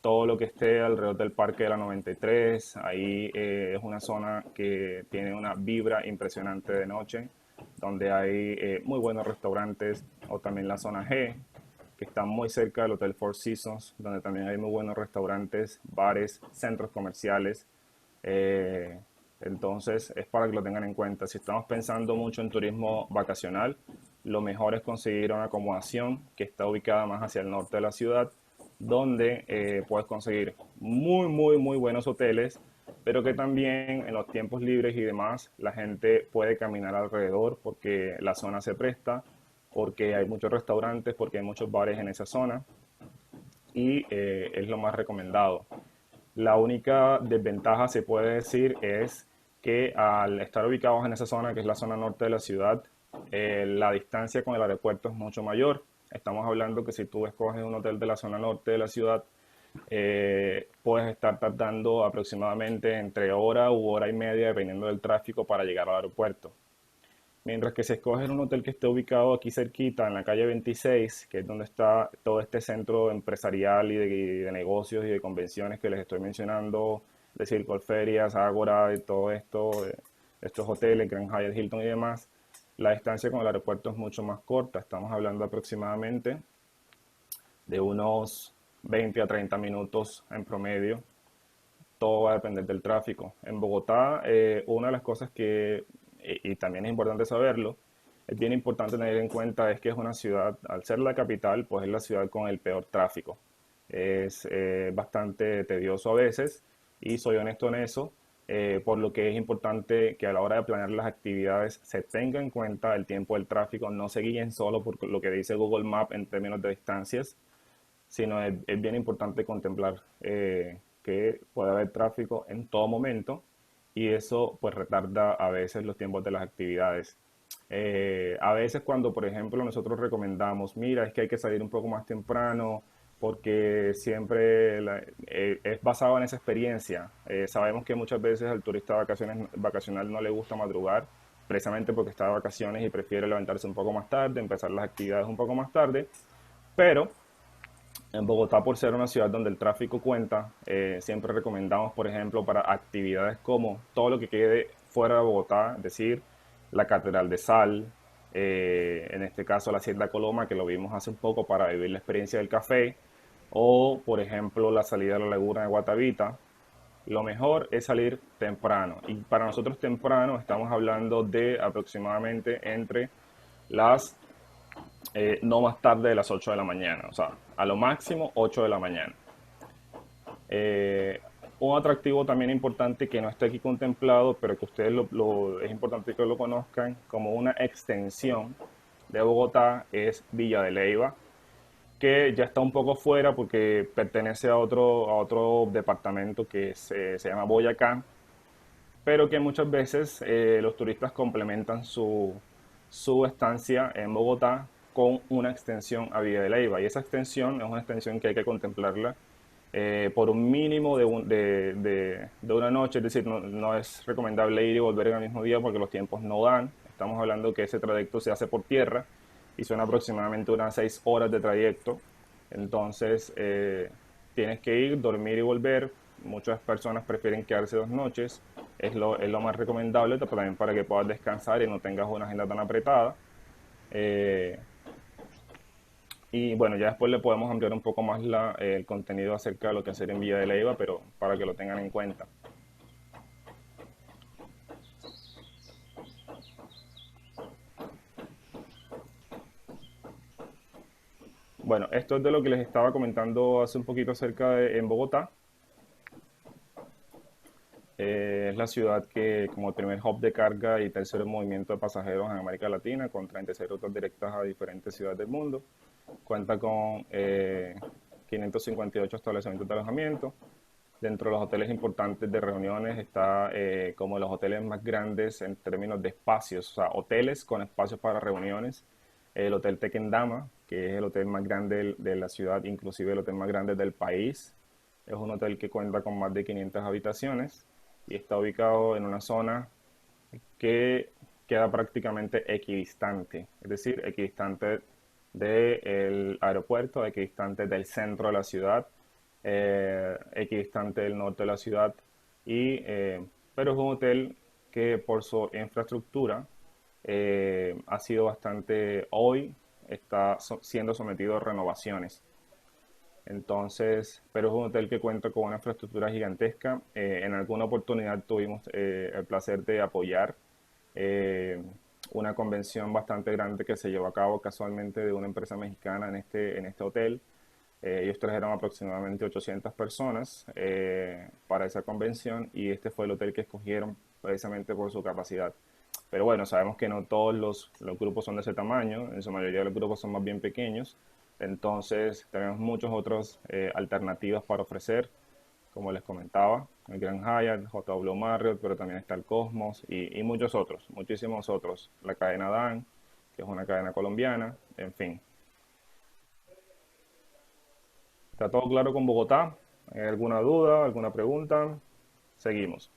todo lo que esté alrededor del Parque de la 93, ahí es una zona que tiene una vibra impresionante de noche, donde hay muy buenos restaurantes, o también la zona G, que está muy cerca del Hotel Four Seasons, donde también hay muy buenos restaurantes, bares, centros comerciales. Eh, entonces, es para que lo tengan en cuenta. Si estamos pensando mucho en turismo vacacional, lo mejor es conseguir una acomodación que está ubicada más hacia el norte de la ciudad, donde puedes conseguir muy buenos hoteles, pero que también en los tiempos libres y demás la gente puede caminar alrededor porque la zona se presta, porque hay muchos restaurantes, porque hay muchos bares en esa zona y es lo más recomendado. La única desventaja, se puede decir, es que al estar ubicados en esa zona, que es la zona norte de la ciudad, la distancia con el aeropuerto es mucho mayor. Estamos hablando que si tú escoges un hotel de la zona norte de la ciudad, puedes estar tardando aproximadamente entre hora u hora y media, dependiendo del tráfico, para llegar al aeropuerto. Mientras que si escoges un hotel que esté ubicado aquí cerquita, en la calle 26, que es donde está todo este centro empresarial y de negocios y de convenciones que les estoy mencionando, es decir, Colferias, Ágora y todo esto, estos hoteles, Grand Hyatt, Hilton y demás, la distancia con el aeropuerto es mucho más corta. Estamos hablando aproximadamente de unos 20 a 30 minutos en promedio. Todo va a depender del tráfico. En Bogotá, una de las cosas que, y también es importante saberlo, es bien importante tener en cuenta es que es una ciudad, al ser la capital, pues es la ciudad con el peor tráfico. Es bastante tedioso a veces y soy honesto en eso, por lo que es importante que a la hora de planear las actividades se tenga en cuenta el tiempo del tráfico, no se guíen solo por lo que dice Google Maps en términos de distancias, sino es bien importante contemplar que puede haber tráfico en todo momento y eso pues retarda a veces los tiempos de las actividades. A veces cuando, por ejemplo, nosotros recomendamos, mira, es que hay que salir un poco más temprano porque siempre es basado en esa experiencia. Sabemos que muchas veces al turista vacacional no le gusta madrugar, precisamente porque está de vacaciones y prefiere levantarse un poco más tarde, empezar las actividades un poco más tarde, pero en Bogotá, por ser una ciudad donde el tráfico cuenta, siempre recomendamos, por ejemplo, para actividades como todo lo que quede fuera de Bogotá, es decir, la Catedral de Sal, en este caso la Hacienda Coloma, que lo vimos hace un poco para vivir la experiencia del café, o por ejemplo la salida a la Laguna de Guatavita. Lo mejor es salir temprano. Y para nosotros temprano estamos hablando de aproximadamente entre las no más tarde de las 8 de la mañana, o sea, a lo máximo 8 de la mañana. Eh, un atractivo también importante que no está aquí contemplado, pero que ustedes es importante que lo conozcan como una extensión de Bogotá, es Villa de Leyva, que ya está un poco fuera porque pertenece a otro departamento que se llama Boyacá, pero que muchas veces los turistas complementan su estancia en Bogotá con una extensión a Villa de Leyva. Y esa extensión es una extensión que hay que contemplarla por un mínimo de una noche, es decir, no es recomendable ir y volver en el mismo día porque los tiempos no dan. Estamos hablando que ese trayecto se hace por tierra y son aproximadamente unas 6 horas de trayecto. Entonces, tienes que ir, dormir y volver. Muchas personas prefieren quedarse 2 noches. Es lo más recomendable también para que puedas descansar y no tengas una agenda tan apretada. Eh, y bueno, ya después le podemos ampliar un poco más el contenido acerca de lo que hacer en Villa de Leyva, pero para que lo tengan en cuenta. Bueno, esto es de lo que les estaba comentando hace un poquito acerca en Bogotá. Es la ciudad que, como el primer hub de carga y tercer movimiento de pasajeros en América Latina, con 36 rutas directas a diferentes ciudades del mundo, cuenta con 558 establecimientos de alojamiento. Dentro de los hoteles importantes de reuniones está como los hoteles más grandes en términos de espacios, o sea, hoteles con espacios para reuniones. El Hotel Tequendama, que es el hotel más grande de la ciudad, inclusive el hotel más grande del país. Es un hotel que cuenta con más de 500 habitaciones y está ubicado en una zona que queda prácticamente equidistante, es decir, equidistante del aeropuerto, equidistante del centro de la ciudad, equidistante del norte de la ciudad, pero es un hotel que por su infraestructura ha sido bastante, hoy está siendo sometido a renovaciones. Entonces, pero es un hotel que cuenta con una infraestructura gigantesca. En alguna oportunidad tuvimos el placer de apoyar eh, una convención bastante grande que se llevó a cabo casualmente de una empresa mexicana en este hotel. Ellos trajeron aproximadamente 800 personas para esa convención y este fue el hotel que escogieron precisamente por su capacidad. Pero bueno, sabemos que no todos los grupos son de ese tamaño, en su mayoría los grupos son más bien pequeños, entonces tenemos muchas otras alternativas para ofrecer, como les comentaba, el Grand Hyatt, JW Marriott, pero también está el Cosmos y muchos otros, muchísimos otros. La cadena Dan, que es una cadena colombiana, en fin. ¿Está todo claro con Bogotá? ¿Hay alguna duda, alguna pregunta? Seguimos.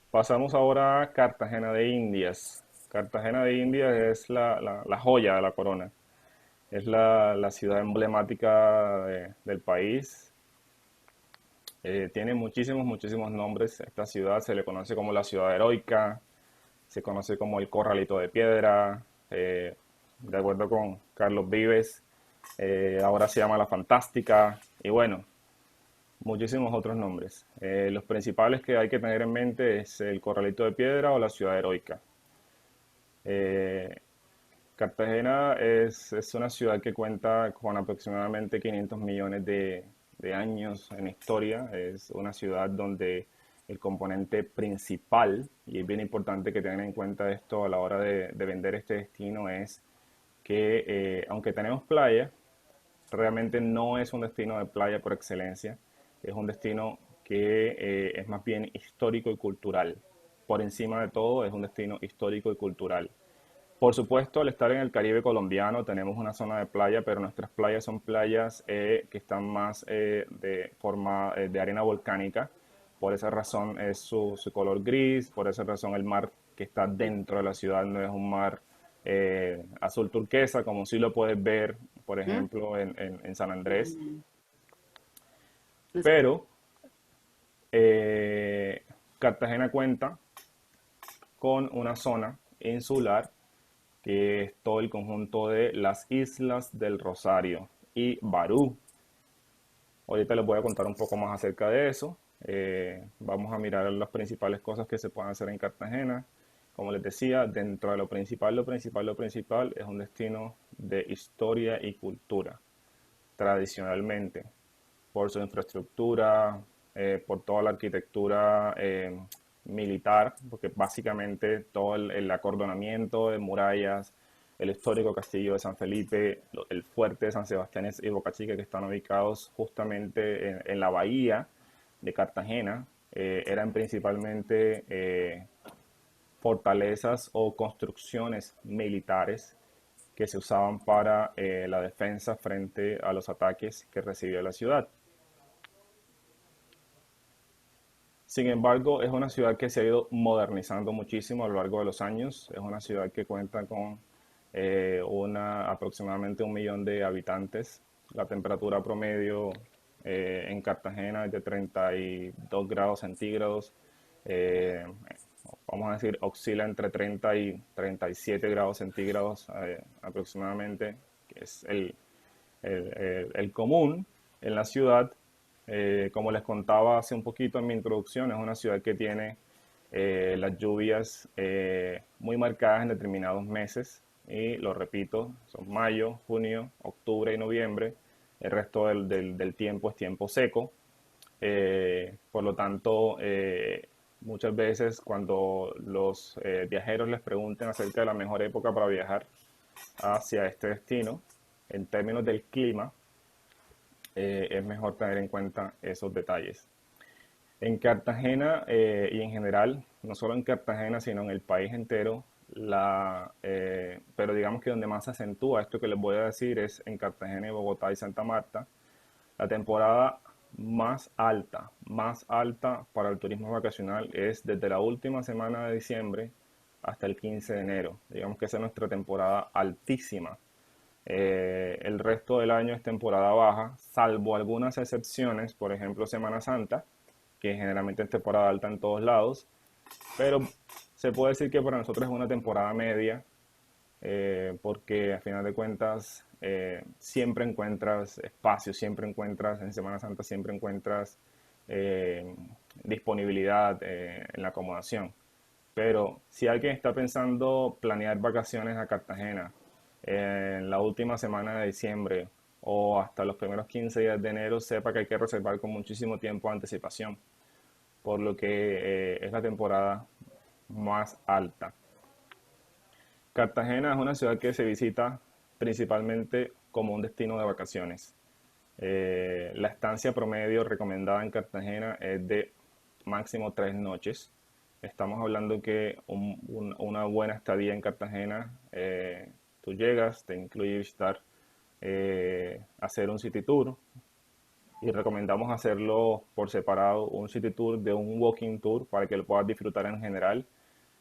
Pasamos ahora a Cartagena de Indias. Cartagena de Indias es la joya de la corona. Es la ciudad emblemática del país. Tiene muchísimos nombres. Esta ciudad se le conoce como la ciudad heroica, se conoce como el Corralito de Piedra, de acuerdo con Carlos Vives, ahora se llama la Fantástica, y bueno, muchísimos otros nombres. Los principales que hay que tener en mente es el Corralito de Piedra o la ciudad heroica. Eh, Cartagena es una ciudad que cuenta con aproximadamente 500 millones de años en historia. Es una ciudad donde el componente principal, y es bien importante que tengan en cuenta esto a la hora de vender este destino, es que aunque tenemos playa, realmente no es un destino de playa por excelencia. Es un destino que es más bien histórico y cultural. Por encima de todo, es un destino histórico y cultural. Por supuesto, al estar en el Caribe colombiano tenemos una zona de playa, pero nuestras playas son playas que están más de forma de arena volcánica. Por esa razón es su color gris, por esa razón el mar que está dentro de la ciudad no es un mar azul turquesa, como sí lo puedes ver, por ejemplo, en San Andrés. Pero Cartagena cuenta con una zona insular que es todo el conjunto de las Islas del Rosario y Barú. Ahorita les voy a contar un poco más acerca de eso. Vamos a mirar las principales cosas que se pueden hacer en Cartagena. Como les decía, dentro de lo principal es un destino de historia y cultura, tradicionalmente, por su infraestructura, por toda la arquitectura militar, porque básicamente todo el acordonamiento de murallas, el histórico castillo de San Felipe, el fuerte de San Sebastián y Boca Chica, que están ubicados justamente en la bahía de Cartagena, eran principalmente fortalezas o construcciones militares que se usaban para la defensa frente a los ataques que recibía la ciudad. Sin embargo, es una ciudad que se ha ido modernizando muchísimo a lo largo de los años. Es una ciudad que cuenta con aproximadamente 1 millón de habitantes. La temperatura promedio en Cartagena es de 32 grados centígrados. Vamos a decir, oscila entre 30 y 37 grados centígrados aproximadamente, que es el común en la ciudad. Como les contaba hace un poquito en mi introducción, es una ciudad que tiene las lluvias muy marcadas en determinados meses, y lo repito, son mayo, junio, octubre y noviembre. El resto del tiempo es tiempo seco. Por lo tanto, muchas veces cuando los viajeros les pregunten acerca de la mejor época para viajar hacia este destino, en términos del clima, es mejor tener en cuenta esos detalles. En Cartagena y en general, no solo en Cartagena, sino en el país entero, pero digamos que donde más se acentúa esto que les voy a decir es en Cartagena y Bogotá y Santa Marta. La temporada más alta para el turismo vacacional es desde la última semana de diciembre hasta el 15 de enero. Digamos que esa es nuestra temporada altísima. El resto del año es temporada baja, salvo algunas excepciones, por ejemplo Semana Santa, que generalmente es temporada alta en todos lados, pero se puede decir que para nosotros es una temporada media, porque a final de cuentas siempre encuentras espacio, siempre encuentras, en Semana Santa siempre encuentras disponibilidad en la acomodación. Pero si alguien está pensando planear vacaciones a Cartagena en la última semana de diciembre o hasta los primeros 15 días de enero, sepa que hay que reservar con muchísimo tiempo de anticipación, por lo que es la temporada más alta. Cartagena es una ciudad que se visita principalmente como un destino de vacaciones. La estancia promedio recomendada en Cartagena es de máximo 3 noches. Estamos hablando que una buena estadía en Cartagena, tú llegas, te incluye visitar, hacer un city tour, y recomendamos hacerlo por separado, un city tour de un walking tour para que lo puedas disfrutar en general.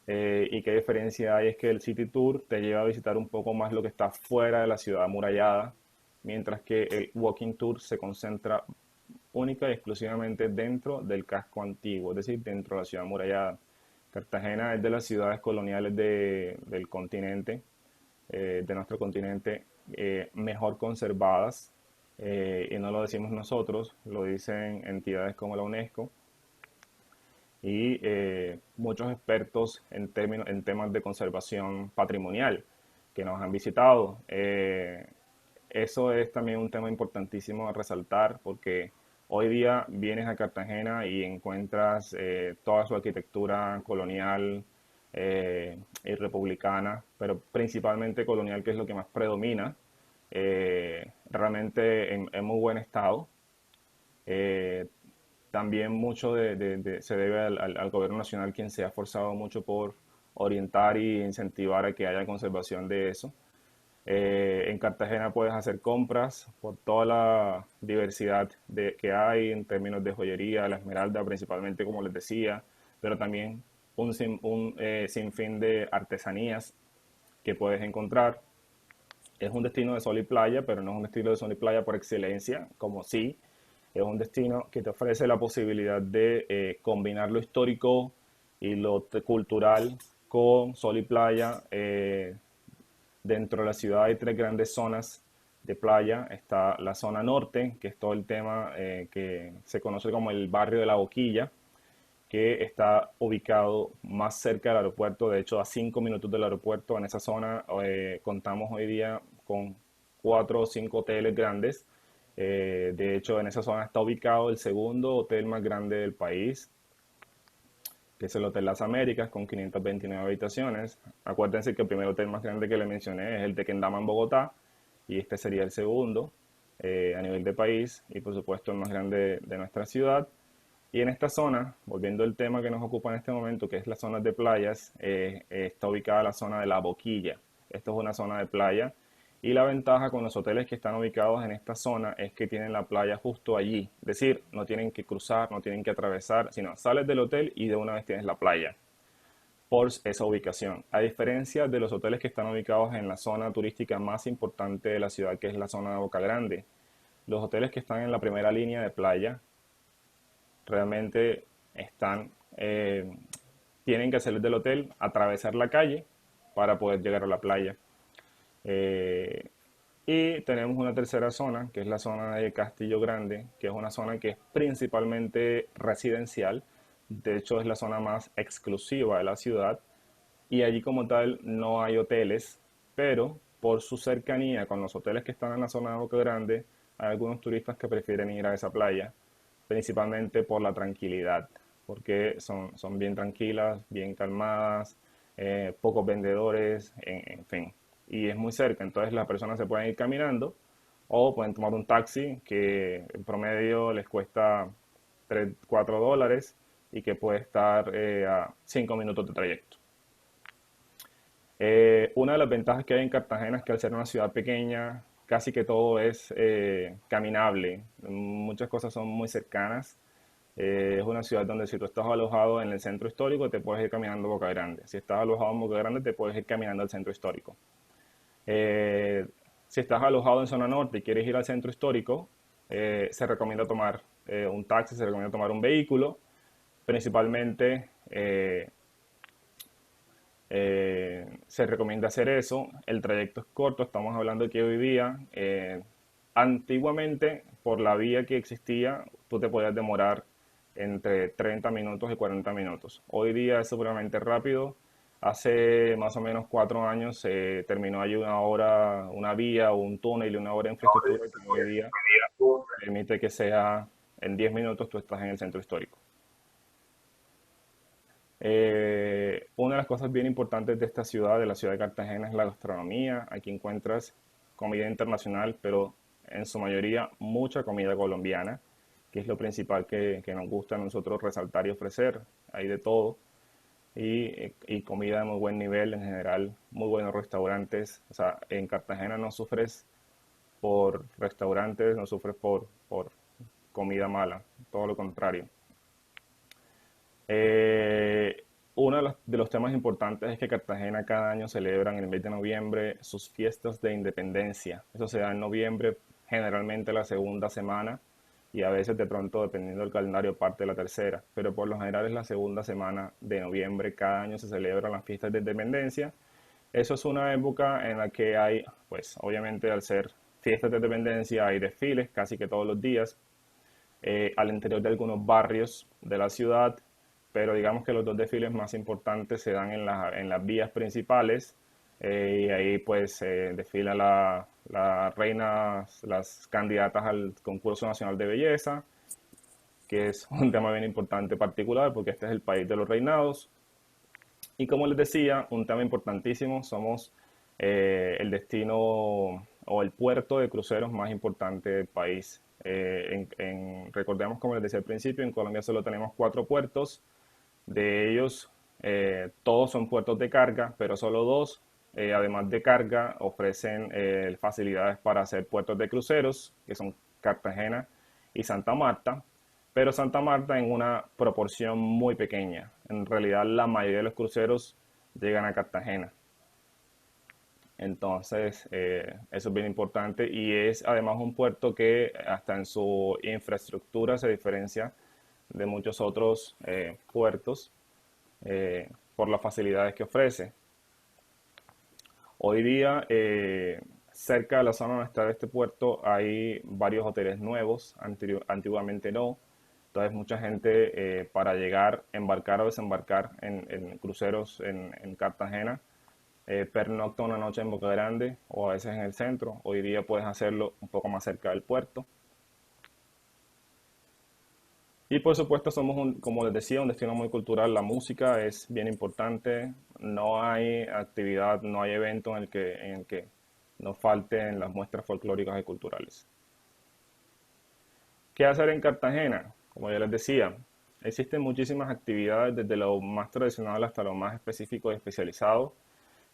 Y qué diferencia hay es que el city tour te lleva a visitar un poco más lo que está fuera de la ciudad amurallada, mientras que el walking tour se concentra única y exclusivamente dentro del casco antiguo, es decir, dentro de la ciudad amurallada. Cartagena es de las ciudades coloniales del continente, de nuestro continente, mejor conservadas, y no lo decimos nosotros, lo dicen entidades como la UNESCO y muchos expertos en temas de conservación patrimonial que nos han visitado. Eso es también un tema importantísimo a resaltar, porque hoy día vienes a Cartagena y encuentras toda su arquitectura colonial y republicana, pero principalmente colonial, que es lo que más predomina, realmente en muy buen estado. Eh, También mucho se debe al gobierno nacional, quien se ha esforzado mucho por orientar y incentivar a que haya conservación de eso. En Cartagena puedes hacer compras por toda la diversidad que hay en términos de joyería, la esmeralda principalmente, como les decía, pero también un sinfín de artesanías que puedes encontrar. Es un destino de sol y playa, pero no es un destino de sol y playa por excelencia, como sí. Es un destino que te ofrece la posibilidad de combinar lo histórico y lo cultural con sol y playa. Dentro de la ciudad hay 3 grandes zonas de playa. Está la zona norte, que es todo el tema que se conoce como el barrio de La Boquilla, que está ubicado más cerca del aeropuerto, de hecho a 5 minutos del aeropuerto. En esa zona contamos hoy día con 4 o 5 hoteles grandes. De hecho, en esa zona está ubicado el segundo hotel más grande del país, que es el Hotel Las Américas, con 529 habitaciones. Acuérdense que el primer hotel más grande que le mencioné es el de Kendama en Bogotá, y este sería el segundo a nivel de país, y por supuesto el más grande de nuestra ciudad. Y en esta zona, volviendo al tema que nos ocupa en este momento, que es la zona de playas, está ubicada la zona de La Boquilla. Esto es una zona de playa, y la ventaja con los hoteles que están ubicados en esta zona es que tienen la playa justo allí. Es decir, no tienen que cruzar, no tienen que atravesar, sino sales del hotel y de una vez tienes la playa por esa ubicación. A diferencia de los hoteles que están ubicados en la zona turística más importante de la ciudad, que es la zona de Boca Grande, los hoteles que están en la primera línea de playa realmente tienen que salir del hotel, atravesar la calle para poder llegar a la playa. Y tenemos una tercera zona, que es la zona de Castillo Grande, que es una zona que es principalmente residencial. De hecho, es la zona más exclusiva de la ciudad, y allí como tal no hay hoteles, pero por su cercanía con los hoteles que están en la zona de Boca Grande, hay algunos turistas que prefieren ir a esa playa, principalmente por la tranquilidad, porque son bien tranquilas, bien calmadas, pocos vendedores, en fin, y es muy cerca. Entonces las personas se pueden ir caminando o pueden tomar un taxi que en promedio les cuesta $3, $4, y que puede estar a 5 minutos de trayecto. Una de las ventajas que hay en Cartagena es que al ser una ciudad pequeña, casi que todo es caminable. Muchas cosas son muy cercanas. Es una ciudad donde si tú estás alojado en el centro histórico, te puedes ir caminando a Boca Grande. Si estás alojado en Boca Grande, te puedes ir caminando al centro histórico. Si estás alojado en zona norte y quieres ir al centro histórico, se recomienda tomar un taxi, se recomienda tomar un vehículo. Principalmente se recomienda hacer eso. El trayecto es corto, estamos hablando de que hoy día, antiguamente, por la vía que existía, tú te podías demorar entre 30 minutos y 40 minutos. Hoy día es supremamente rápido. Hace más o menos 4 años se terminó allí una vía o un túnel y una hora de infraestructura que hoy día permite que sea en 10 minutos tú estás en el centro histórico. Una de las cosas bien importantes de esta ciudad, de la ciudad de Cartagena, es la gastronomía. Aquí encuentras comida internacional, pero en su mayoría mucha comida colombiana, que es lo principal que nos gusta a nosotros resaltar y ofrecer. Hay de todo. Y comida de muy buen nivel en general, muy buenos restaurantes. O sea, en Cartagena no sufres por restaurantes, no sufres por comida mala, todo lo contrario. Uno de los temas importantes es que Cartagena cada año celebra en el mes de noviembre sus fiestas de independencia. Eso se da en noviembre, generalmente la segunda semana, y a veces de pronto, dependiendo del calendario, parte de la tercera. Pero por lo general es la segunda semana de noviembre. Cada año se celebran las fiestas de independencia. Eso es una época en la que hay, pues obviamente al ser fiestas de independencia, hay desfiles casi que todos los días al interior de algunos barrios de la ciudad, pero digamos que los dos desfiles más importantes se dan en las vías principales, y ahí pues desfila la reina, las candidatas al concurso nacional de belleza, que es un tema bien importante particular porque este es el país de los reinados. Y como les decía, un tema importantísimo, somos el destino o el puerto de cruceros más importante del país. Recordemos, como les decía al principio, en Colombia solo tenemos 4 puertos. De ellos, todos son puertos de carga, pero solo 2, además de carga, ofrecen facilidades para hacer puertos de cruceros, que son Cartagena y Santa Marta, pero Santa Marta en una proporción muy pequeña. En realidad, la mayoría de los cruceros llegan a Cartagena. Entonces, eso es bien importante y es además un puerto que hasta en su infraestructura se diferencia de muchos otros puertos por las facilidades que ofrece. Hoy día, cerca de la zona donde está este puerto, hay varios hoteles nuevos, antiguamente no. Entonces, mucha gente para llegar, embarcar o desembarcar en cruceros en Cartagena, pernocta una noche en Boca Grande o a veces en el centro. Hoy día puedes hacerlo un poco más cerca del puerto. Y por supuesto somos, como les decía, un destino muy cultural. La música es bien importante. No hay actividad, no hay evento en el que nos falten las muestras folclóricas y culturales. ¿Qué hacer en Cartagena? Como ya les decía, existen muchísimas actividades, desde lo más tradicional hasta lo más específico y especializado.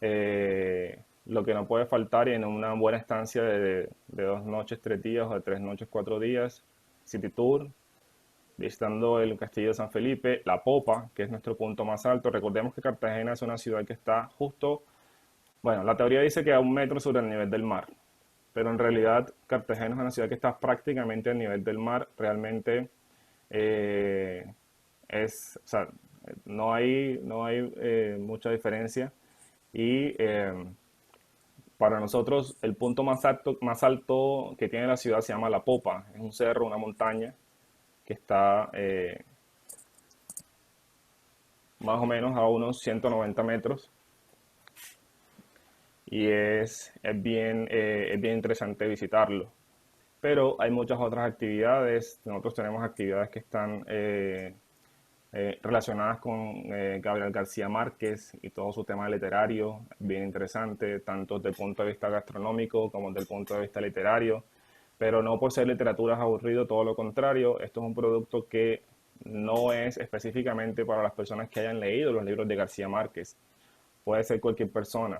Lo que no puede faltar en una buena estancia de 2 noches, 3 días o de 3 noches, 4 días, City Tour, visitando el Castillo de San Felipe, La Popa, que es nuestro punto más alto. Recordemos que Cartagena es una ciudad que está justo, bueno, la teoría dice que a 1 metro sobre el nivel del mar, pero en realidad Cartagena es una ciudad que está prácticamente al nivel del mar. Realmente o sea, no hay mucha diferencia. Y para nosotros el punto más alto que tiene la ciudad se llama La Popa. Es un cerro, una montaña que está más o menos a unos 190 metros. Y es bien interesante visitarlo. Pero hay muchas otras actividades. Nosotros tenemos actividades que están relacionadas con Gabriel García Márquez y todo su tema literario, bien interesante, tanto desde el punto de vista gastronómico como desde el punto de vista literario, pero no por ser literatura es aburrido, todo lo contrario. Esto es un producto que no es específicamente para las personas que hayan leído los libros de García Márquez, puede ser cualquier persona,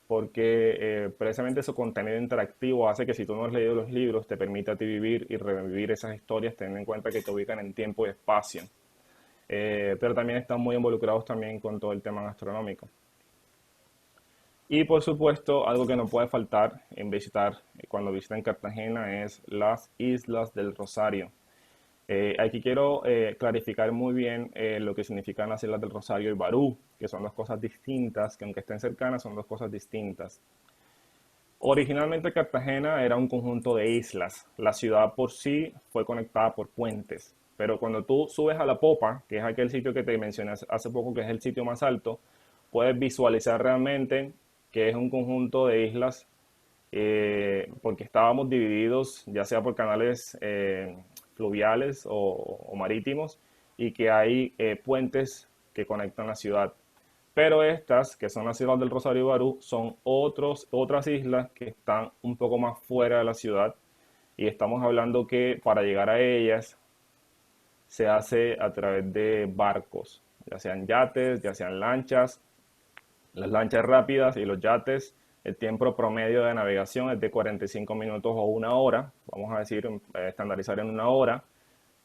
porque precisamente su contenido interactivo hace que si tú no has leído los libros te permita a ti vivir y revivir esas historias, teniendo en cuenta que te ubican en tiempo y espacio. Pero también están muy involucrados también con todo el tema gastronómico. Y por supuesto, algo que no puede faltar en visitar cuando visiten Cartagena es las Islas del Rosario. Aquí quiero clarificar muy bien lo que significan las Islas del Rosario y Barú, que son 2 cosas distintas, que aunque estén cercanas son 2 cosas distintas. Originalmente Cartagena era un conjunto de islas. La ciudad por sí fue conectada por puentes, pero cuando tú subes a la popa, que es aquel sitio que te mencioné hace poco, que es el sitio más alto, puedes visualizar realmente que es un conjunto de islas, porque estábamos divididos ya sea por canales fluviales o marítimos, y que hay puentes que conectan la ciudad. Pero estas, que son las islas del Rosario y Barú, son otras islas que están un poco más fuera de la ciudad, y estamos hablando que para llegar a ellas se hace a través de barcos, ya sean yates, ya sean lanchas. Las lanchas rápidas y los yates, el tiempo promedio de navegación es de 45 minutos o una hora, vamos a decir, estandarizar en una hora,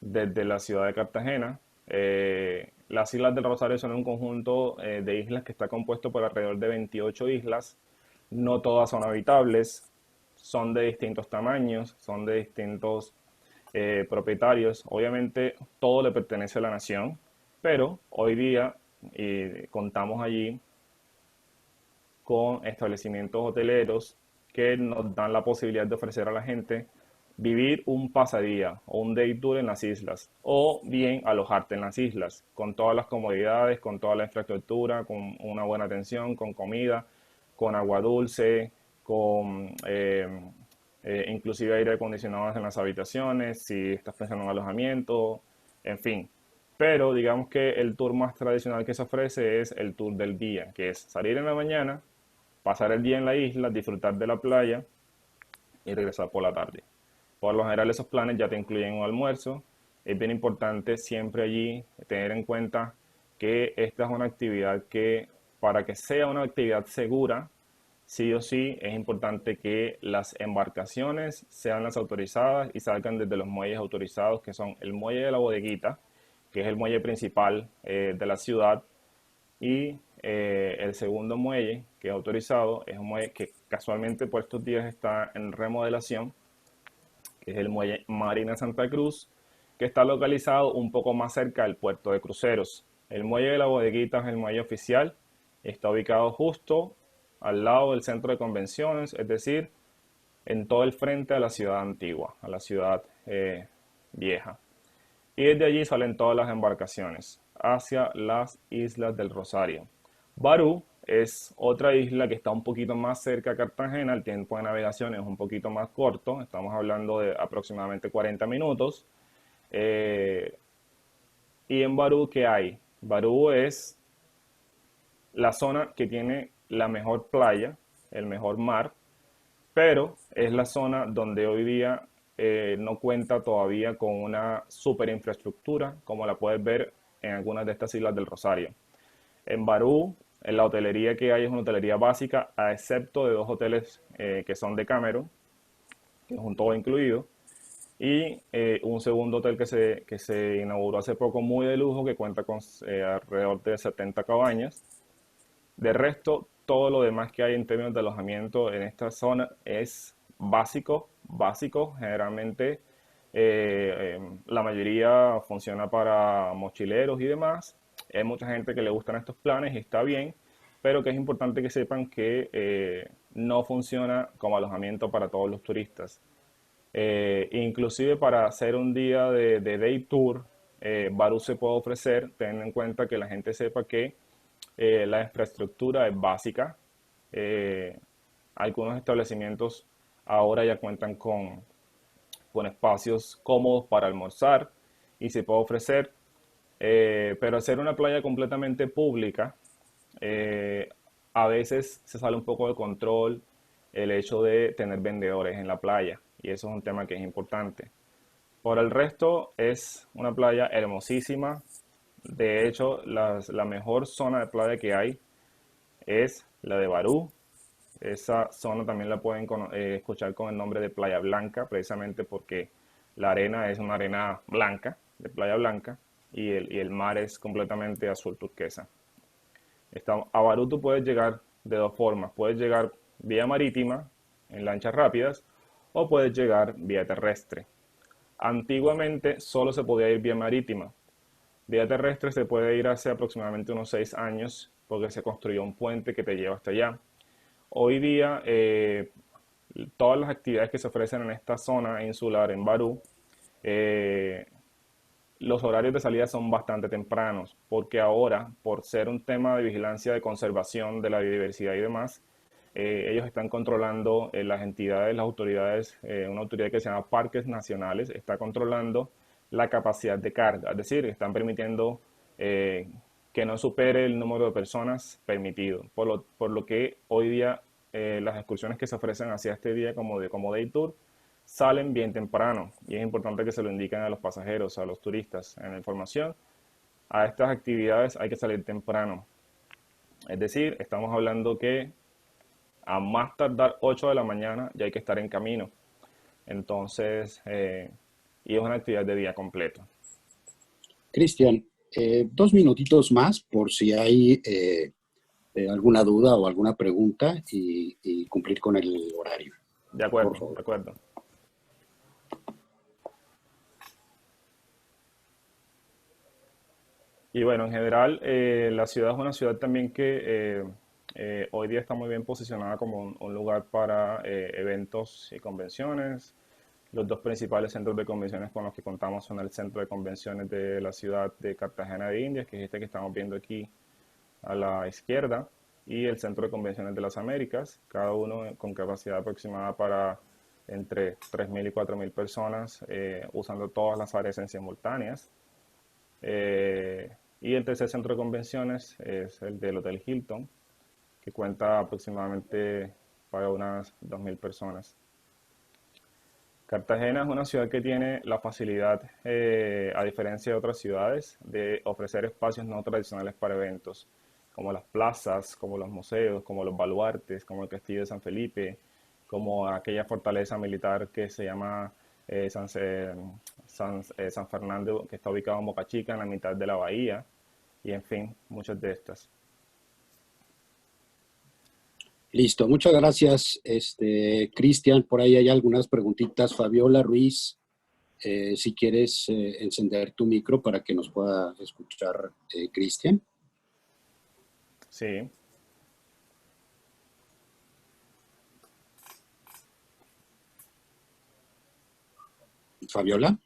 desde la ciudad de Cartagena. Las Islas del Rosario son un conjunto de islas que está compuesto por alrededor de 28 islas. No todas son habitables, son de distintos tamaños, son de distintos propietarios. Obviamente todo le pertenece a la nación, pero hoy día contamos allí con establecimientos hoteleros que nos dan la posibilidad de ofrecer a la gente vivir un pasadía o un day tour en las islas, o bien alojarte en las islas con todas las comodidades, con toda la infraestructura, con una buena atención, con comida, con agua dulce, con inclusive aire acondicionado en las habitaciones, si estás pensando en alojamiento, en fin. Pero digamos que el tour más tradicional que se ofrece es el tour del día, que es salir en la mañana, pasar el día en la isla, disfrutar de la playa y regresar por la tarde. Por lo general esos planes ya te incluyen un almuerzo. Es bien importante siempre allí tener en cuenta que esta es una actividad que, para que sea una actividad segura, sí o sí es importante que las embarcaciones sean las autorizadas y salgan desde los muelles autorizados, que son el muelle de la Bodeguita, que es el muelle principal de la ciudad, y el segundo muelle que es autorizado es un muelle que casualmente por estos días está en remodelación, que es el muelle Marina Santa Cruz, que está localizado un poco más cerca del puerto de cruceros. El muelle de la Bodeguita es el muelle oficial, está ubicado justo al lado del centro de convenciones, es decir, en todo el frente a la ciudad antigua, a la ciudad vieja. Y desde allí salen todas las embarcaciones hacia las Islas del Rosario. Barú es otra isla que está un poquito más cerca a Cartagena, el tiempo de navegación es un poquito más corto, estamos hablando de aproximadamente 40 minutos. Y en Barú, ¿qué hay? Barú es la zona que tiene la mejor playa, el mejor mar, pero es la zona donde hoy día no cuenta todavía con una super infraestructura como la puedes ver en algunas de estas islas del Rosario. En Barú, en la hotelería que hay es una hotelería básica, a excepto de dos hoteles que son de Cameron, que es un todo incluido, y un segundo hotel que se inauguró hace poco muy de lujo, que cuenta con alrededor de 70 cabañas. De resto, todo lo demás que hay en términos de alojamiento en esta zona es básico. Generalmente la mayoría funciona para mochileros y demás. Hay mucha gente que le gustan estos planes y está bien, pero que es importante que sepan que no funciona como alojamiento para todos los turistas. Inclusive para hacer un día de day tour, Barú se puede ofrecer, teniendo en cuenta que la gente sepa que la infraestructura es básica. Algunos establecimientos ahora ya cuentan con espacios cómodos para almorzar y se puede ofrecer, pero hacer una playa completamente pública a veces se sale un poco de control el hecho de tener vendedores en la playa, y eso es un tema que es importante. Por el resto es una playa hermosísima. De hecho, la mejor zona de playa que hay es la de Barú. Esa zona también la pueden escuchar con el nombre de Playa Blanca, precisamente porque la arena es una arena blanca, de Playa Blanca, y el mar es completamente azul turquesa. A Barú tú puedes llegar de dos formas. Puedes llegar vía marítima, en lanchas rápidas, o puedes llegar vía terrestre. Antiguamente solo se podía ir vía marítima. Vía terrestre se puede ir hace aproximadamente unos 6 años porque se construyó un puente que te lleva hasta allá. Hoy día todas las actividades que se ofrecen en esta zona insular en Barú los horarios de salida son bastante tempranos, porque ahora, por ser un tema de vigilancia de conservación de la biodiversidad y demás, ellos están controlando las entidades, las autoridades, una autoridad que se llama Parques Nacionales, está controlando la capacidad de carga, es decir, están permitiendo que no supere el número de personas permitido, por lo que hoy día las excursiones que se ofrecen hacia este día como day tour salen bien temprano y es importante que se lo indiquen a los pasajeros, a los turistas en la información. A estas actividades hay que salir temprano, es decir, estamos hablando que a más tardar 8 de la mañana ya hay que estar en camino. Entonces, y es una actividad de día completo. Cristian, 2 minutitos más por si hay alguna duda o alguna pregunta y cumplir con el horario. De Por acuerdo, favor. de acuerdo. Y bueno, en general, la ciudad es una ciudad también que hoy día está muy bien posicionada como un lugar para eventos y convenciones. Los dos principales centros de convenciones con los que contamos son el Centro de Convenciones de la ciudad de Cartagena de Indias, que es este que estamos viendo aquí a la izquierda, y el Centro de Convenciones de las Américas, cada uno con capacidad aproximada para entre 3.000 y 4.000 personas, usando todas las áreas en simultáneas. Y el tercer centro de convenciones es el del Hotel Hilton, que cuenta aproximadamente para unas 2.000 personas. Cartagena es una ciudad que tiene la facilidad, a diferencia de otras ciudades, de ofrecer espacios no tradicionales para eventos, como las plazas, como los museos, como los baluartes, como el Castillo de San Felipe, como aquella fortaleza militar que se llama San Fernando, que está ubicado en Boca Chica, en la mitad de la bahía, y en fin, muchas de estas. Listo, muchas gracias, Cristian. Por ahí hay algunas preguntitas. Fabiola Ruiz, si quieres encender tu micro para que nos pueda escuchar Cristian. Sí. Fabiola.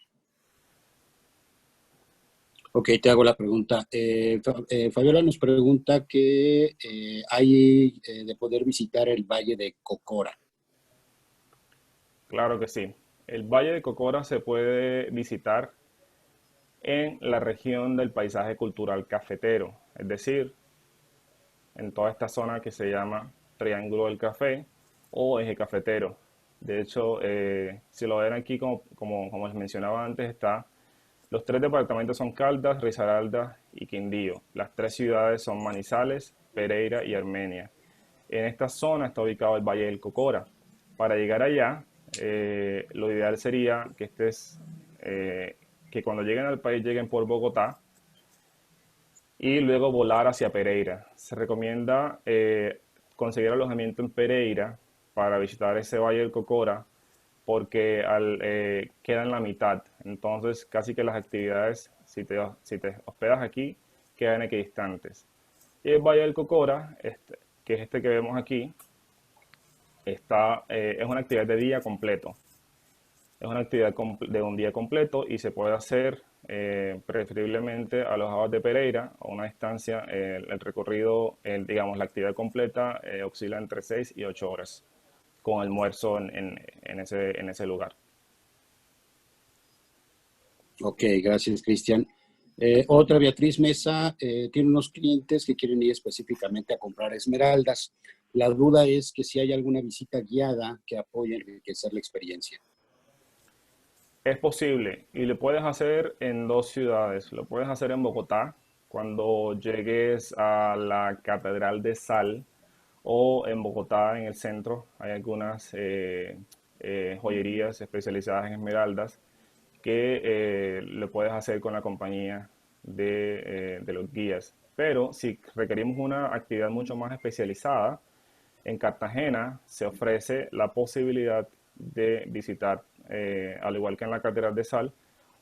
Ok, te hago la pregunta. Fabiola nos pregunta que hay de poder visitar el Valle de Cocora. Claro que sí. El Valle de Cocora se puede visitar en la región del paisaje cultural cafetero, es decir, en toda esta zona que se llama Triángulo del Café o Eje Cafetero. De hecho, si lo ven aquí, como les mencionaba antes, los tres departamentos son Caldas, Risaralda y Quindío. Las tres ciudades son Manizales, Pereira y Armenia. En esta zona está ubicado el Valle del Cocora. Para llegar allá, lo ideal sería que cuando lleguen al país lleguen por Bogotá y luego volar hacia Pereira. Se recomienda conseguir alojamiento en Pereira para visitar ese Valle del Cocora porque queda en la mitad. Entonces, casi que las actividades, si te hospedas aquí, quedan equidistantes. Y el Valle del Cocora, que es este que vemos aquí, es una actividad de día completo. Es una actividad de un día completo y se puede hacer preferiblemente a los aguas de Pereira a una distancia, el recorrido, digamos, la actividad completa oscila entre 6 y 8 horas con almuerzo en ese lugar. Ok, gracias, Cristian. Otra, Beatriz Mesa, tiene unos clientes que quieren ir específicamente a comprar esmeraldas. La duda es que si hay alguna visita guiada que apoye enriquecer la experiencia. Es posible y lo puedes hacer en dos ciudades. Lo puedes hacer en Bogotá cuando llegues a la Catedral de Sal o en Bogotá en el centro. Hay algunas joyerías especializadas en esmeraldas que lo puedes hacer con la compañía de los guías. Pero si requerimos una actividad mucho más especializada, en Cartagena se ofrece la posibilidad de visitar, al igual que en la Catedral de Sal,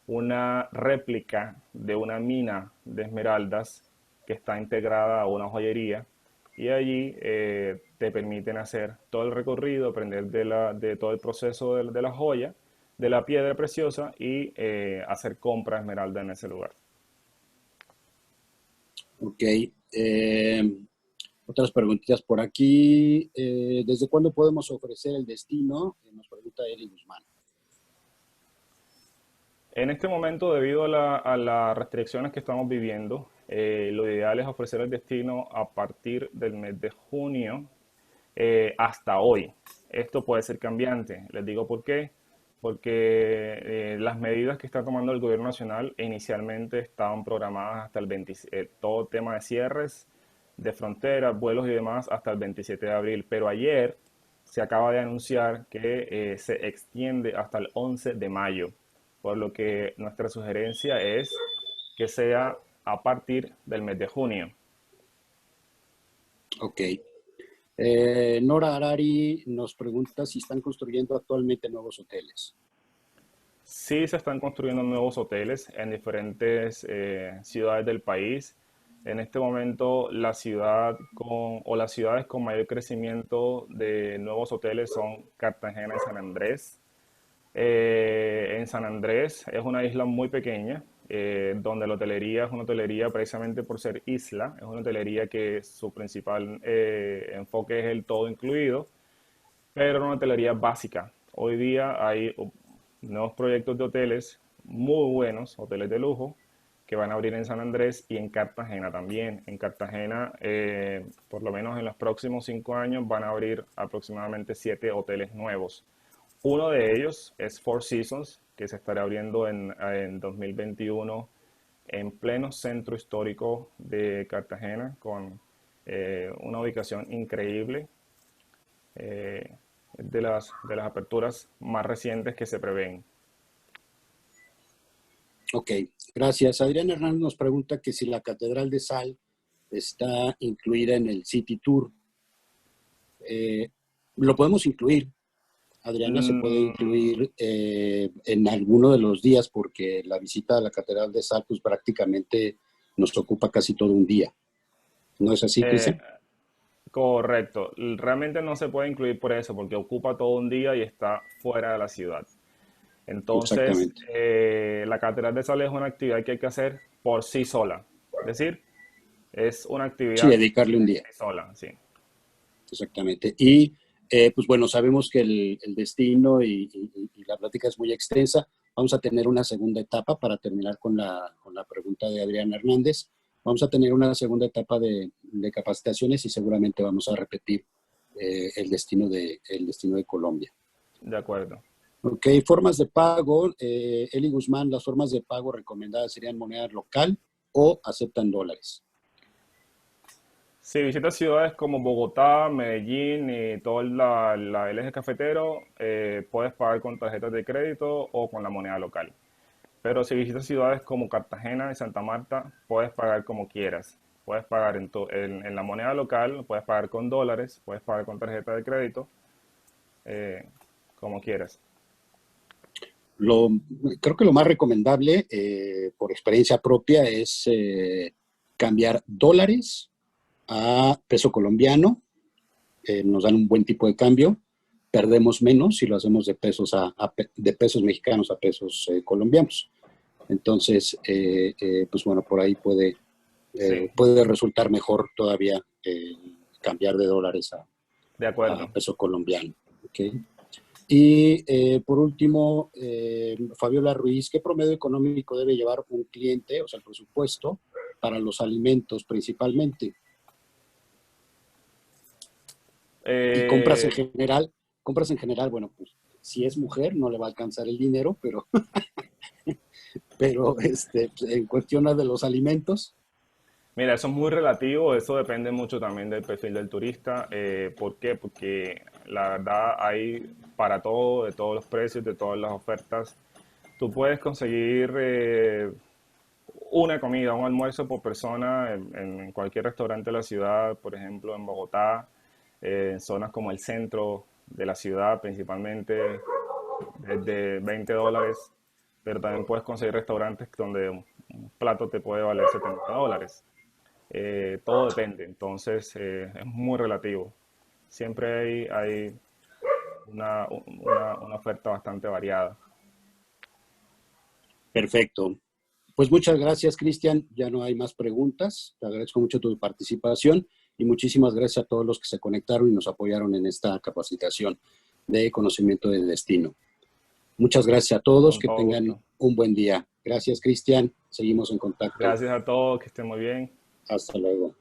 una réplica de una mina de esmeraldas que está integrada a una joyería y allí te permiten hacer todo el recorrido, aprender de todo el proceso de la joya de la piedra preciosa y hacer compra esmeralda en ese lugar. Ok. Otras preguntitas por aquí. ¿Desde cuándo podemos ofrecer el destino? Nos pregunta Eli Guzmán. En este momento, debido a las restricciones que estamos viviendo, lo ideal es ofrecer el destino a partir del mes de junio hasta hoy. Esto puede ser cambiante. Les digo por qué. Porque las medidas que está tomando el gobierno nacional inicialmente estaban programadas hasta el 20, todo tema de cierres de fronteras, vuelos y demás hasta el 27 de abril. Pero ayer se acaba de anunciar que se extiende hasta el 11 de mayo, por lo que nuestra sugerencia es que sea a partir del mes de junio. Ok. Nora Harari nos pregunta si están construyendo actualmente nuevos hoteles. Sí, se están construyendo nuevos hoteles en diferentes ciudades del país. En este momento, la ciudad o las ciudades con mayor crecimiento de nuevos hoteles son Cartagena y San Andrés. En San Andrés es una isla muy pequeña, donde la hotelería es una hotelería precisamente por ser isla, es una hotelería que su principal enfoque es el todo incluido, pero una hotelería básica. Hoy día hay nuevos proyectos de hoteles muy buenos, hoteles de lujo, que van a abrir en San Andrés y en Cartagena también. En Cartagena, por lo menos en los próximos 5 años, van a abrir aproximadamente 7 hoteles nuevos. Uno de ellos es Four Seasons, que se estará abriendo en 2021 en pleno centro histórico de Cartagena, con una ubicación increíble, de las aperturas más recientes que se prevén. Ok, gracias. Adrián Hernández nos pregunta que si la Catedral de Sal está incluida en el City Tour. Lo podemos incluir. Adriana, se puede incluir en alguno de los días porque la visita a la Catedral de Sal pues prácticamente nos ocupa casi todo un día. ¿No es así, Eh, Cristian? Correcto. Realmente no se puede incluir por eso, porque ocupa todo un día y está fuera de la ciudad. Entonces, Exactamente. la Catedral de Sal es una actividad que hay que hacer por sí sola. Es decir, es una Sí, actividad dedicarle un por día. sí sola, sí. Exactamente. Y pues bueno, sabemos que el destino y la plática es muy extensa. Vamos a tener una segunda etapa para terminar con la pregunta de Adrián Hernández. Vamos a tener una segunda etapa de capacitaciones y seguramente vamos a repetir el destino de Colombia. De acuerdo. Ok, formas de pago. Eli Guzmán, las formas de pago recomendadas serían moneda local o aceptan dólares. Si visitas ciudades como Bogotá, Medellín y todo el eje cafetero, puedes pagar con tarjetas de crédito o con la moneda local. Pero si visitas ciudades como Cartagena y Santa Marta, puedes pagar como quieras. Puedes pagar en la moneda local, puedes pagar con dólares, puedes pagar con tarjeta de crédito, eh, como quieras. Lo, Creo que lo más recomendable, por experiencia propia, es cambiar dólares a peso colombiano. Nos dan un buen tipo de cambio. Perdemos menos si lo hacemos de de pesos mexicanos a pesos colombianos. Entonces, pues bueno, por ahí Sí, puede resultar mejor todavía cambiar de dólares de a acuerdo. peso colombiano. ¿Okay? Y por último, Fabiola Ruiz, ¿qué promedio económico debe llevar un cliente, o sea, el presupuesto, para los alimentos principalmente? Y Eh, compras en general, bueno, pues si es mujer no le va a alcanzar el dinero, pero en cuestión de los alimentos, Mira, eso es muy relativo, eso depende mucho también del perfil del turista. ¿Por qué? Porque la verdad hay para todo, de todos los precios, de todas las ofertas. Tú puedes conseguir una comida, un almuerzo por persona en cualquier restaurante de la ciudad, por ejemplo en Bogotá, en zonas como el centro de la ciudad principalmente, desde $20, pero también puedes conseguir restaurantes donde un plato te puede valer $70. Todo depende, entonces es muy relativo. Siempre hay una oferta bastante variada. Perfecto. Pues muchas gracias, Cristian. Ya no hay más preguntas. Te agradezco mucho tu participación y muchísimas gracias a todos los que se conectaron y nos apoyaron en esta capacitación de conocimiento del destino. Muchas gracias a todos. Con Que todo tengan gusto. un buen día. Gracias, Cristian. Seguimos en contacto. Gracias a todos, que estén muy bien. Hasta luego.